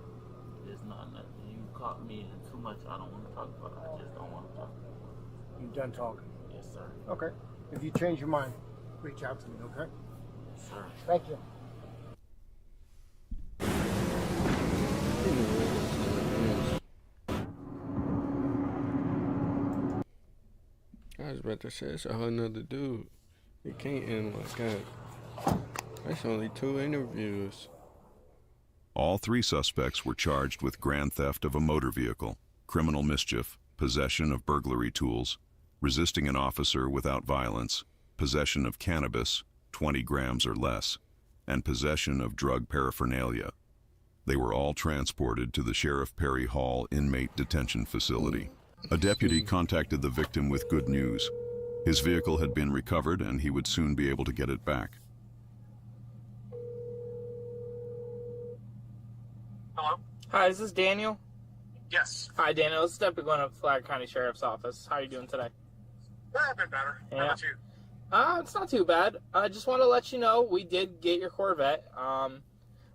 It's not nothing. You caught me in too much I don't want to talk about. I just don't want to talk anymore. You're done talking? Yes, sir. Okay. If you change your mind, reach out to me, okay? Yes, sir. Thank you. I was about to say, it's a whole nother dude. It can't end like that. That's only 2 interviews. All 3 suspects were charged with grand theft of a motor vehicle, criminal mischief, possession of burglary tools, resisting an officer without violence, possession of cannabis, 20 grams or less, and possession of drug paraphernalia. They were all transported to the Sheriff Perry Hall inmate detention facility. A deputy contacted the victim with good news. His vehicle had been recovered and he would soon be able to get it back. Hello? Hi, is this Daniel? Yes. Hi, Daniel. This is Deputy going up to Flagler County Sheriff's Office. How are you doing today? I've been better. Yeah. How about you? It's not too bad. I just want to let you know we did get your Corvette.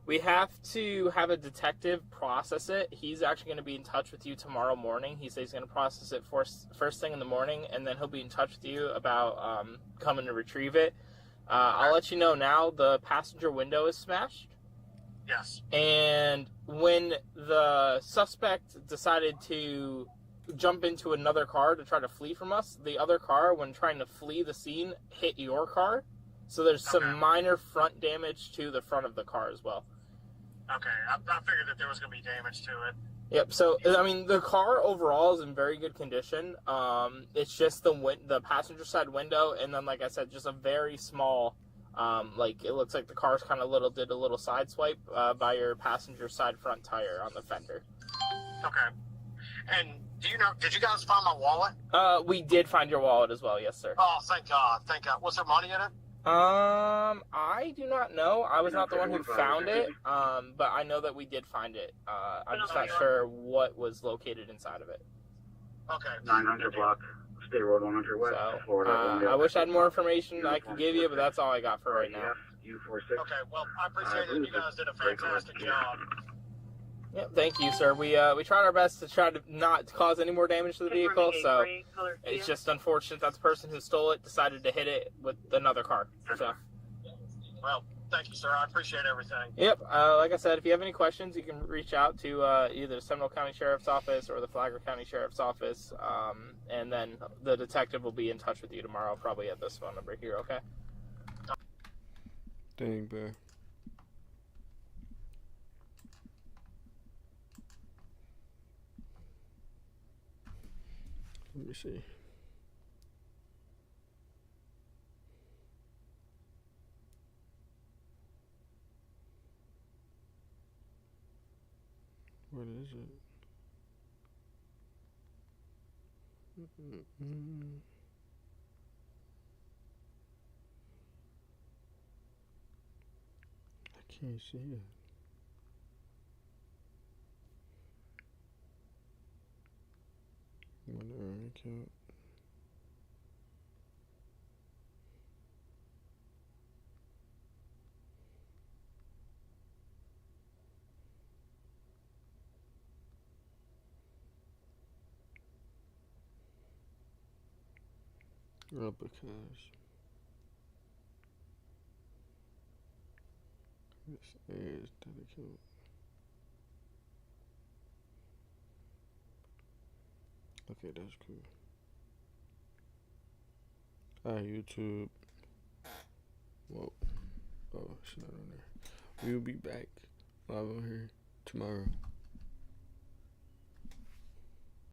We have to have a detective process it. He's actually going to be in touch with you tomorrow morning. He says he's going to process it first thing in the morning, and then he'll be in touch with you about coming to retrieve it. I'll let you know now the passenger window is smashed. Yes. And when the suspect decided to jump into another car to try to flee from us, the other car, when trying to flee the scene, hit your car. So there's some minor front damage to the front of the car as well. Okay, I figured that there was going to be damage to it. Yep, so, I mean, the car overall is in very good condition. It's just the passenger side window, and then, like I said, just a very small, like, it looks like the car's kind of did a little side swipe by your passenger side front tire on the fender. Okay. And do you know, did you guys find my wallet? We did find your wallet as well, yes, sir. Oh, thank God, thank God. Was there money in it? I do not know. I was not the one who found it, but I know that we did find it. I'm just not sure what was located inside of it. Okay. 900 block, State Road 100 West, Florida. I wish I had more information I could give you, but that's all I got for right now. Okay, well, I appreciate it. You guys did a fantastic job. Yeah, thank you, sir. We tried our best to try to not cause any more damage to the vehicle, so it's just unfortunate that the person who stole it decided to hit it with another car. So. Well, thank you, sir. I appreciate everything. Yep. Like I said, if you have any questions, you can reach out to either the Seminole County Sheriff's Office or the Flagler County Sheriff's Office, and then the detective will be in touch with you tomorrow, probably at this phone number here, okay? Dang, bro. Let me see. What is it? I can't see it. Whatever, I can't. Because this is dedicated. Okay, that's cool. Hi, YouTube. Whoa. Oh, it's not on there. We'll be back live on here tomorrow.